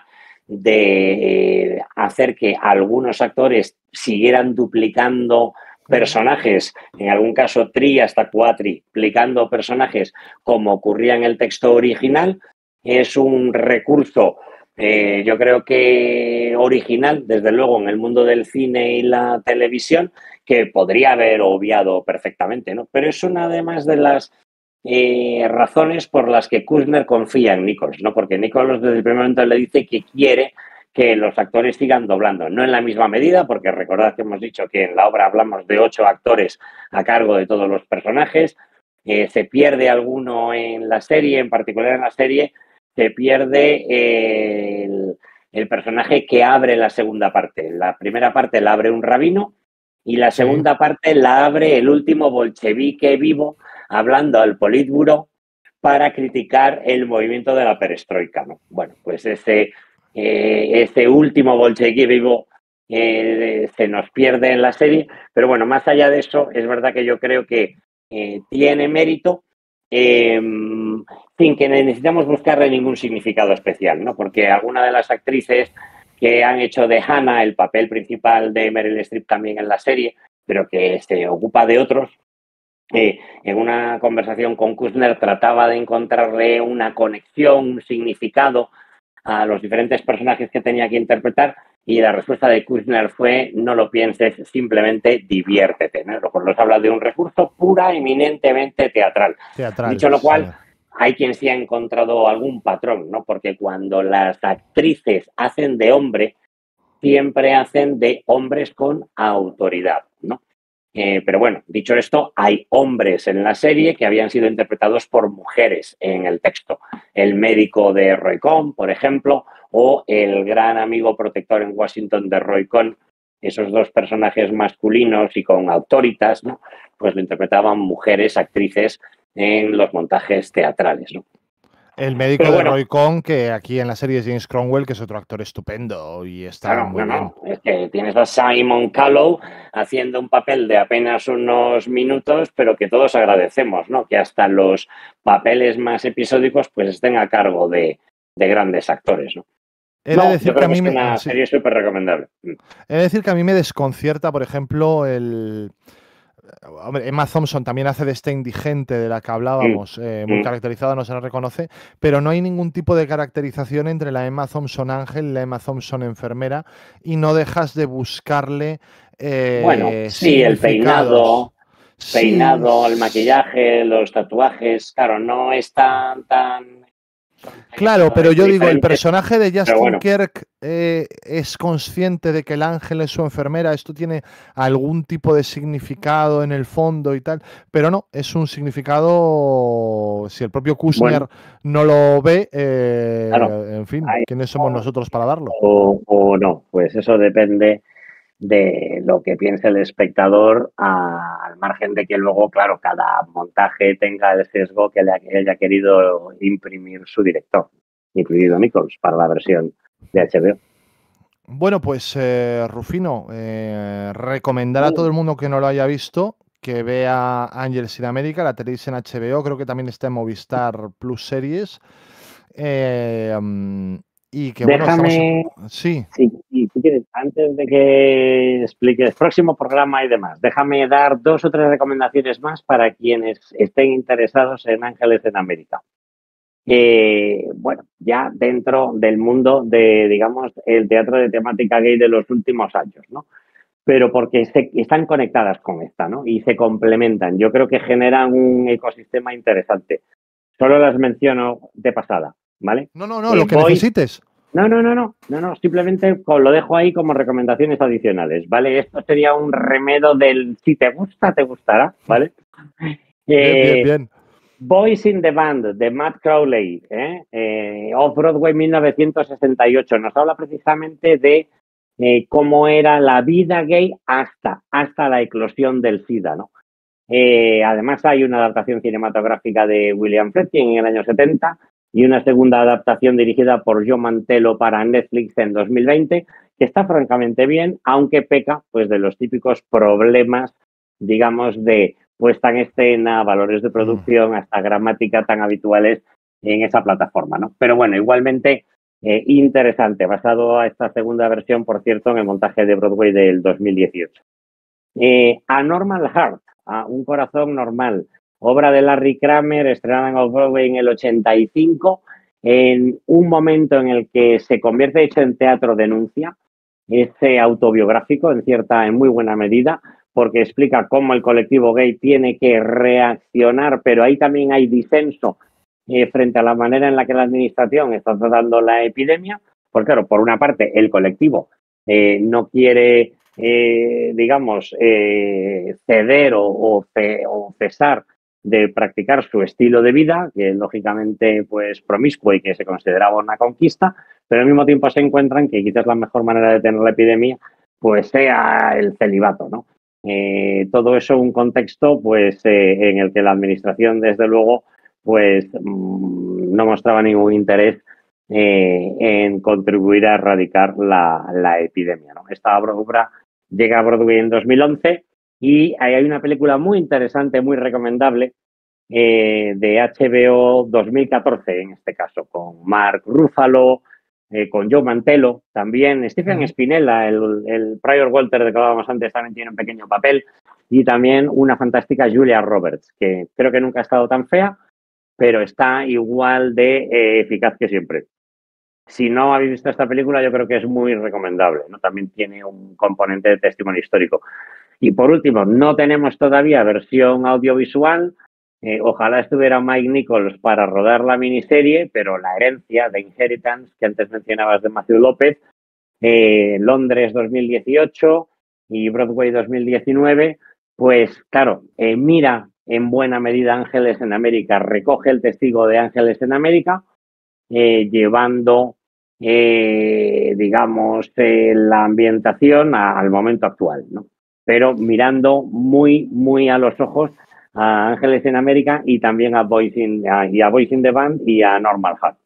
de hacer que algunos actores siguieran duplicando personajes, en algún caso hasta cuatroplicando personajes como ocurría en el texto original. Es un recurso, yo creo que original, desde luego, en el mundo del cine y la televisión, que podría haber obviado perfectamente, ¿no? Pero es una además de las razones por las que Kushner confía en Nichols, ¿no? Porque Nichols desde el primer momento le dice que quiere que los actores sigan doblando, no en la misma medida, porque recordad que hemos dicho que en la obra hablamos de 8 actores a cargo de todos los personajes, se pierde alguno en la serie, en particular en la serie, se pierde el personaje que abre la segunda parte. La primera parte la abre un rabino y la segunda parte la abre el último bolchevique vivo hablando al Politburo para criticar el movimiento de la perestroika, ¿no? Bueno, pues ese último bolchevique vivo se nos pierde en la serie, pero bueno, más allá de eso, es verdad que yo creo que tiene mérito sin que necesitamos buscarle ningún significado especial, ¿no? Porque alguna de las actrices que han hecho de Hannah el papel principal de Meryl Streep también en la serie, pero que se ocupa de otros, en una conversación con Kushner trataba de encontrarle una conexión, un significado a los diferentes personajes que tenía que interpretar, y la respuesta de Kushner fue: no lo pienses, simplemente diviértete, ¿no? Lo cual nos habla de un recurso pura, eminentemente teatral. Dicho lo cual, hay quien sí ha encontrado algún patrón, ¿no? Porque cuando las actrices hacen de hombre, siempre hacen de hombres con autoridad, ¿no? Pero bueno, dicho esto, hay hombres en la serie que habían sido interpretados por mujeres en el texto. El médico de Roy Cohn, por ejemplo, o el gran amigo protector en Washington de Roy Cohn. Esos dos personajes masculinos y con autoritas, ¿no? Pues lo interpretaban mujeres, actrices en los montajes teatrales, ¿no?
El médico de Roy Cohn, que aquí en la serie es James Cromwell, que es otro actor estupendo y está muy bien.
Es que tienes a Simon Callow haciendo un papel de apenas unos minutos, pero que todos agradecemos, ¿no? Que hasta los papeles más episódicos pues estén a cargo de grandes actores, ¿no? Yo creo que es una serie súper recomendable.
He de decir que a mí me desconcierta, por ejemplo, Hombre, Emma Thompson también hace de esta indigente de la que hablábamos, muy caracterizada, no se la reconoce, pero no hay ningún tipo de caracterización entre la Emma Thompson ángel y la Emma Thompson enfermera, y no dejas de buscarle
bueno, sí, el peinado, el maquillaje, los tatuajes, claro, no es tan
Claro, pero yo digo, el
diferentes,
personaje de
pero
Justin
bueno,
Kirk es consciente de que el ángel es su enfermera, esto tiene algún tipo de significado en el fondo y tal, pero no, es un significado, si el propio
bueno,
Kushner no lo ve,
claro,
en fin,
ahí
¿quiénes somos nosotros para darlo?
o no, pues eso depende de lo que piense el espectador, al margen de que luego, claro, cada montaje tenga el sesgo que le haya querido imprimir su director, incluido Nichols, para la versión de HBO.
Bueno, pues Rufino, recomendar a todo el mundo que no lo haya visto que vea Ángels in America, la tenéis en HBO, creo que también está en Movistar Plus Series. eh, mm, y que bueno, estamos...
Déjame,
Sí,
si quieres, antes de que expliques próximo programa y demás, déjame dar 2 o 3 recomendaciones más para quienes estén interesados en Ángeles en América. Bueno, ya dentro del mundo de, digamos, el teatro de temática gay de los últimos años, ¿no? Pero porque están conectadas con esta, ¿no? Y se complementan. Yo creo que generan un ecosistema interesante. Solo las menciono de pasada, ¿vale?
no, lo que
Boys,
necesites.
no, simplemente lo dejo ahí como recomendaciones adicionales, ¿vale? Esto sería un remedo del si te gusta, te gustará, ¿vale?
Bien, bien,
Eh,
bien.
Boys in the Band de Matt Crowley, Off-Broadway 1968, nos habla precisamente de cómo era la vida gay hasta la eclosión del SIDA, ¿no? Además hay una adaptación cinematográfica de William Friedkin en el año 70 y una segunda adaptación dirigida por Joe Mantello para Netflix en 2020, que está francamente bien, aunque peca pues de los típicos problemas, digamos, de puesta en escena, valores de producción, hasta gramática tan habituales en esa plataforma, ¿no? Pero bueno, igualmente interesante, basado a esta segunda versión, por cierto, en el montaje de Broadway del 2018. A Normal Heart, a Un Corazón Normal, obra de Larry Kramer, estrenada en Off-Broadway en el 85, en un momento en el que se convierte, de hecho, en teatro denuncia, autobiográfico en muy buena medida, porque explica cómo el colectivo gay tiene que reaccionar, pero ahí también hay disenso frente a la manera en la que la administración está tratando la epidemia, porque claro, por una parte el colectivo no quiere, digamos, ceder o cesar de practicar su estilo de vida, que es lógicamente pues promiscuo y que se consideraba una conquista, pero al mismo tiempo se encuentran que quizás la mejor manera de tener la epidemia pues sea el celibato, ¿no? Todo eso un contexto pues en el que la administración desde luego pues no mostraba ningún interés en contribuir a erradicar la epidemia, ¿no? Esta obra llega a Broadway en 2011 y hay una película muy interesante, muy recomendable, de HBO 2014 en este caso, con Mark Ruffalo, con Joe Mantello también, Stephen Spinella, el Prior Walter de que hablábamos antes, también tiene un pequeño papel, y también una fantástica Julia Roberts, que creo que nunca ha estado tan fea, pero está igual de eficaz que siempre. Si no habéis visto esta película, yo creo que es muy recomendable, ¿no? También tiene un componente de testimonio histórico. Y por último, no tenemos todavía versión audiovisual. Ojalá estuviera Mike Nichols para rodar la miniserie, pero la herencia de Inheritance, que antes mencionabas de Matthew López, Londres 2018 y Broadway 2019, pues claro, mira en buena medida Ángeles en América, recoge el testigo de Ángeles en América, llevando, digamos, la ambientación al momento actual, ¿no? Pero mirando muy, muy a los ojos a Ángeles en América y también a Boys in the Band y a Normal Heart.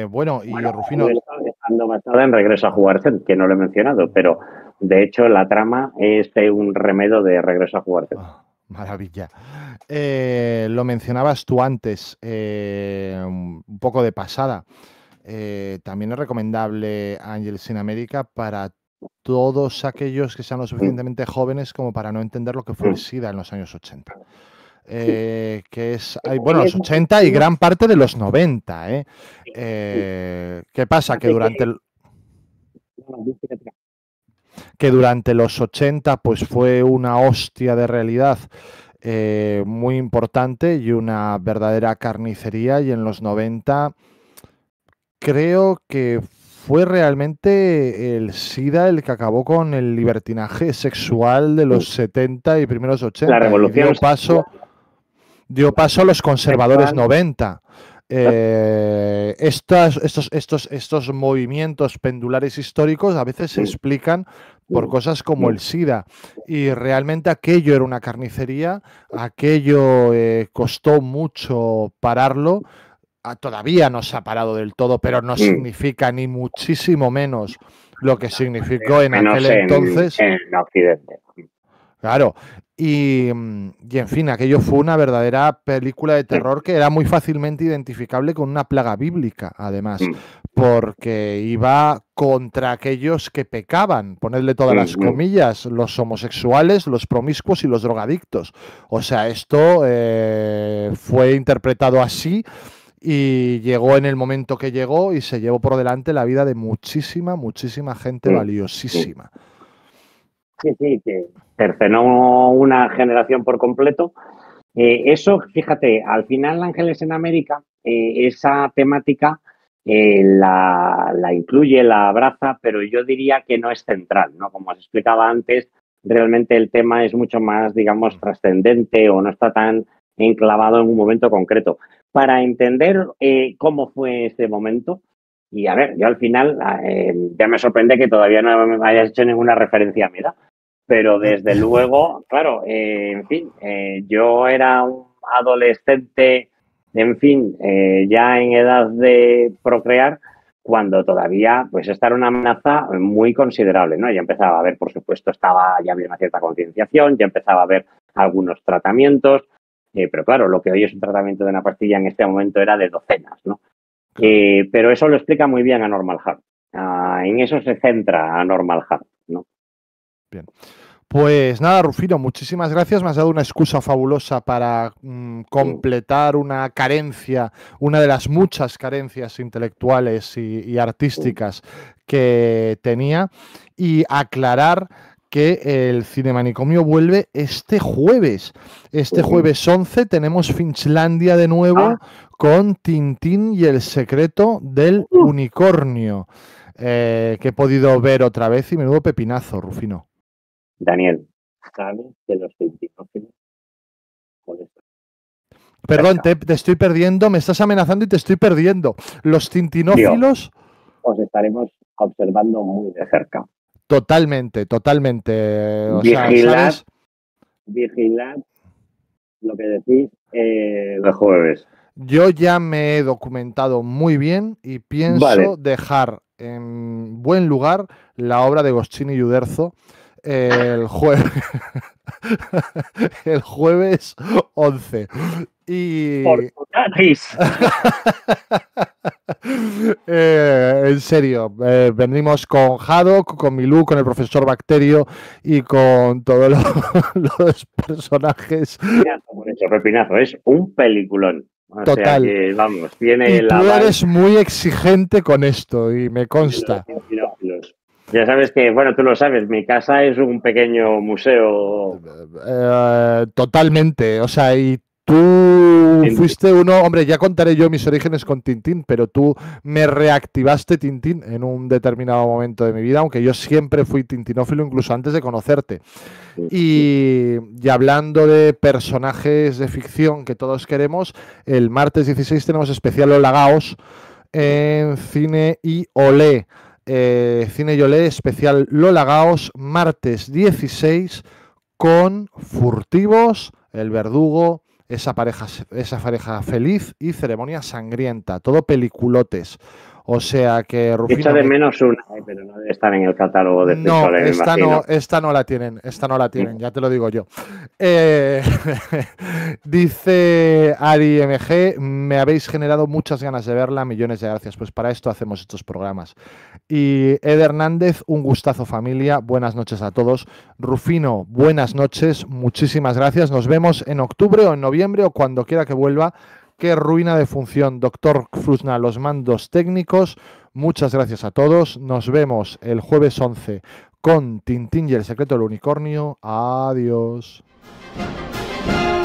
Bueno, y Rufino...
Estando basada en Regreso a Jugarse, que no lo he mencionado, pero de hecho la trama es un remedo de Regreso a Jugarse.
Maravilla. Lo mencionabas tú antes, un poco de pasada. También es recomendable Angels in America para todos aquellos que sean lo suficientemente jóvenes como para no entender lo que fue el SIDA en los años 80. Que es, bueno, los 80 y gran parte de los 90. ¿Qué pasa? Que durante los 80 pues fue una hostia de realidad muy importante y una verdadera carnicería, y en los 90 creo que fue realmente el SIDA el que acabó con el libertinaje sexual de los 70 y primeros 80.
La revolución
dio paso a los conservadores
sexual.
90. Estos movimientos pendulares históricos a veces se explican por cosas como el SIDA, y realmente aquello era una carnicería, aquello costó mucho pararlo. Todavía no se ha parado del todo, pero no significa ni muchísimo menos lo que significó en aquel entonces.
En Occidente.
Claro, y en fin, aquello fue una verdadera película de terror que era muy fácilmente identificable con una plaga bíblica, además, porque iba contra aquellos que pecaban, ponerle todas las comillas, los homosexuales, los promiscuos y los drogadictos. O sea, esto fue interpretado así y llegó en el momento que llegó y se llevó por delante la vida de muchísima gente valiosísima.
Sí, que cercenó una generación por completo. Eso, fíjate, al final Ángeles en América, esa temática la incluye, la abraza, pero yo diría que no es central, ¿no? Como os explicaba antes, realmente el tema es mucho más, digamos, trascendente, o no está tan enclavado en un momento concreto. Para entender cómo fue este momento, y a ver, yo al final ya me sorprende que todavía no me hayas hecho ninguna referencia a mi edad, pero desde luego, claro, en fin, yo era un adolescente, en fin, ya en edad de procrear, cuando todavía, pues esta era una amenaza muy considerable, ¿no? Ya empezaba a haber, por supuesto, ya había una cierta concienciación, ya empezaba a haber algunos tratamientos, pero claro, lo que hoy es un tratamiento de una pastilla en este momento era de docenas, ¿no? Pero eso lo explica muy bien Anormal Heart. En eso se centra Anormal Heart, ¿no?
Bien. Pues nada, Rufino, muchísimas gracias. Me has dado una excusa fabulosa para completar una carencia, una de las muchas carencias intelectuales y artísticas que tenía, y aclarar que el Cinemanicomio vuelve este jueves. Este jueves 11 tenemos Finchlandia de nuevo con Tintín y el secreto del unicornio, que he podido ver otra vez, y menudo pepinazo, Rufino.
Daniel, ¿sabes que los tintinófilos?
Perdón, te estoy perdiendo, me estás amenazando y te estoy perdiendo. Los tintinófilos...
Os estaremos observando muy de cerca.
Totalmente.
Vigilad lo que decís el jueves.
Yo ya me he documentado muy bien y pienso dejar en buen lugar la obra de Goscinny y Uderzo el jueves 11. Y... en serio, venimos con Haddock, con Milú, con el profesor Bacterio y con todos los personajes.
Pepinazo, es un peliculón.
Total.
O sea que, vamos, tiene
y tú eres muy exigente con esto y me consta.
Ya sabes que, bueno, tú lo sabes, mi casa es un pequeño museo.
Totalmente, o sea, y tú fuiste uno, hombre, ya contaré yo mis orígenes con Tintín, pero tú me reactivaste Tintín en un determinado momento de mi vida, aunque yo siempre fui tintinófilo incluso antes de conocerte. Y hablando de personajes de ficción que todos queremos, el martes 16 tenemos especial Lola Gaos en Cine y Olé. Cine y Olé, especial Lola Gaos, martes 16, con Furtivos, El Verdugo, esa pareja feliz y Ceremonia Sangrienta, todo peliculotes. O sea que Rufino...
Echa de menos una, pero no debe estar en el catálogo de
No,
Olé,
esta no la tienen, ya te lo digo yo. Dice Ari MG, me habéis generado muchas ganas de verla, millones de gracias. Pues para esto hacemos estos programas. Y Ed Hernández, un gustazo familia, buenas noches a todos. Rufino, buenas noches, muchísimas gracias. Nos vemos en octubre o en noviembre o cuando quiera que vuelva. Qué ruina de función, doctor Frusna, los mandos técnicos. Muchas gracias a todos. Nos vemos el jueves 11 con Tintín y el secreto del unicornio. Adiós. Bye.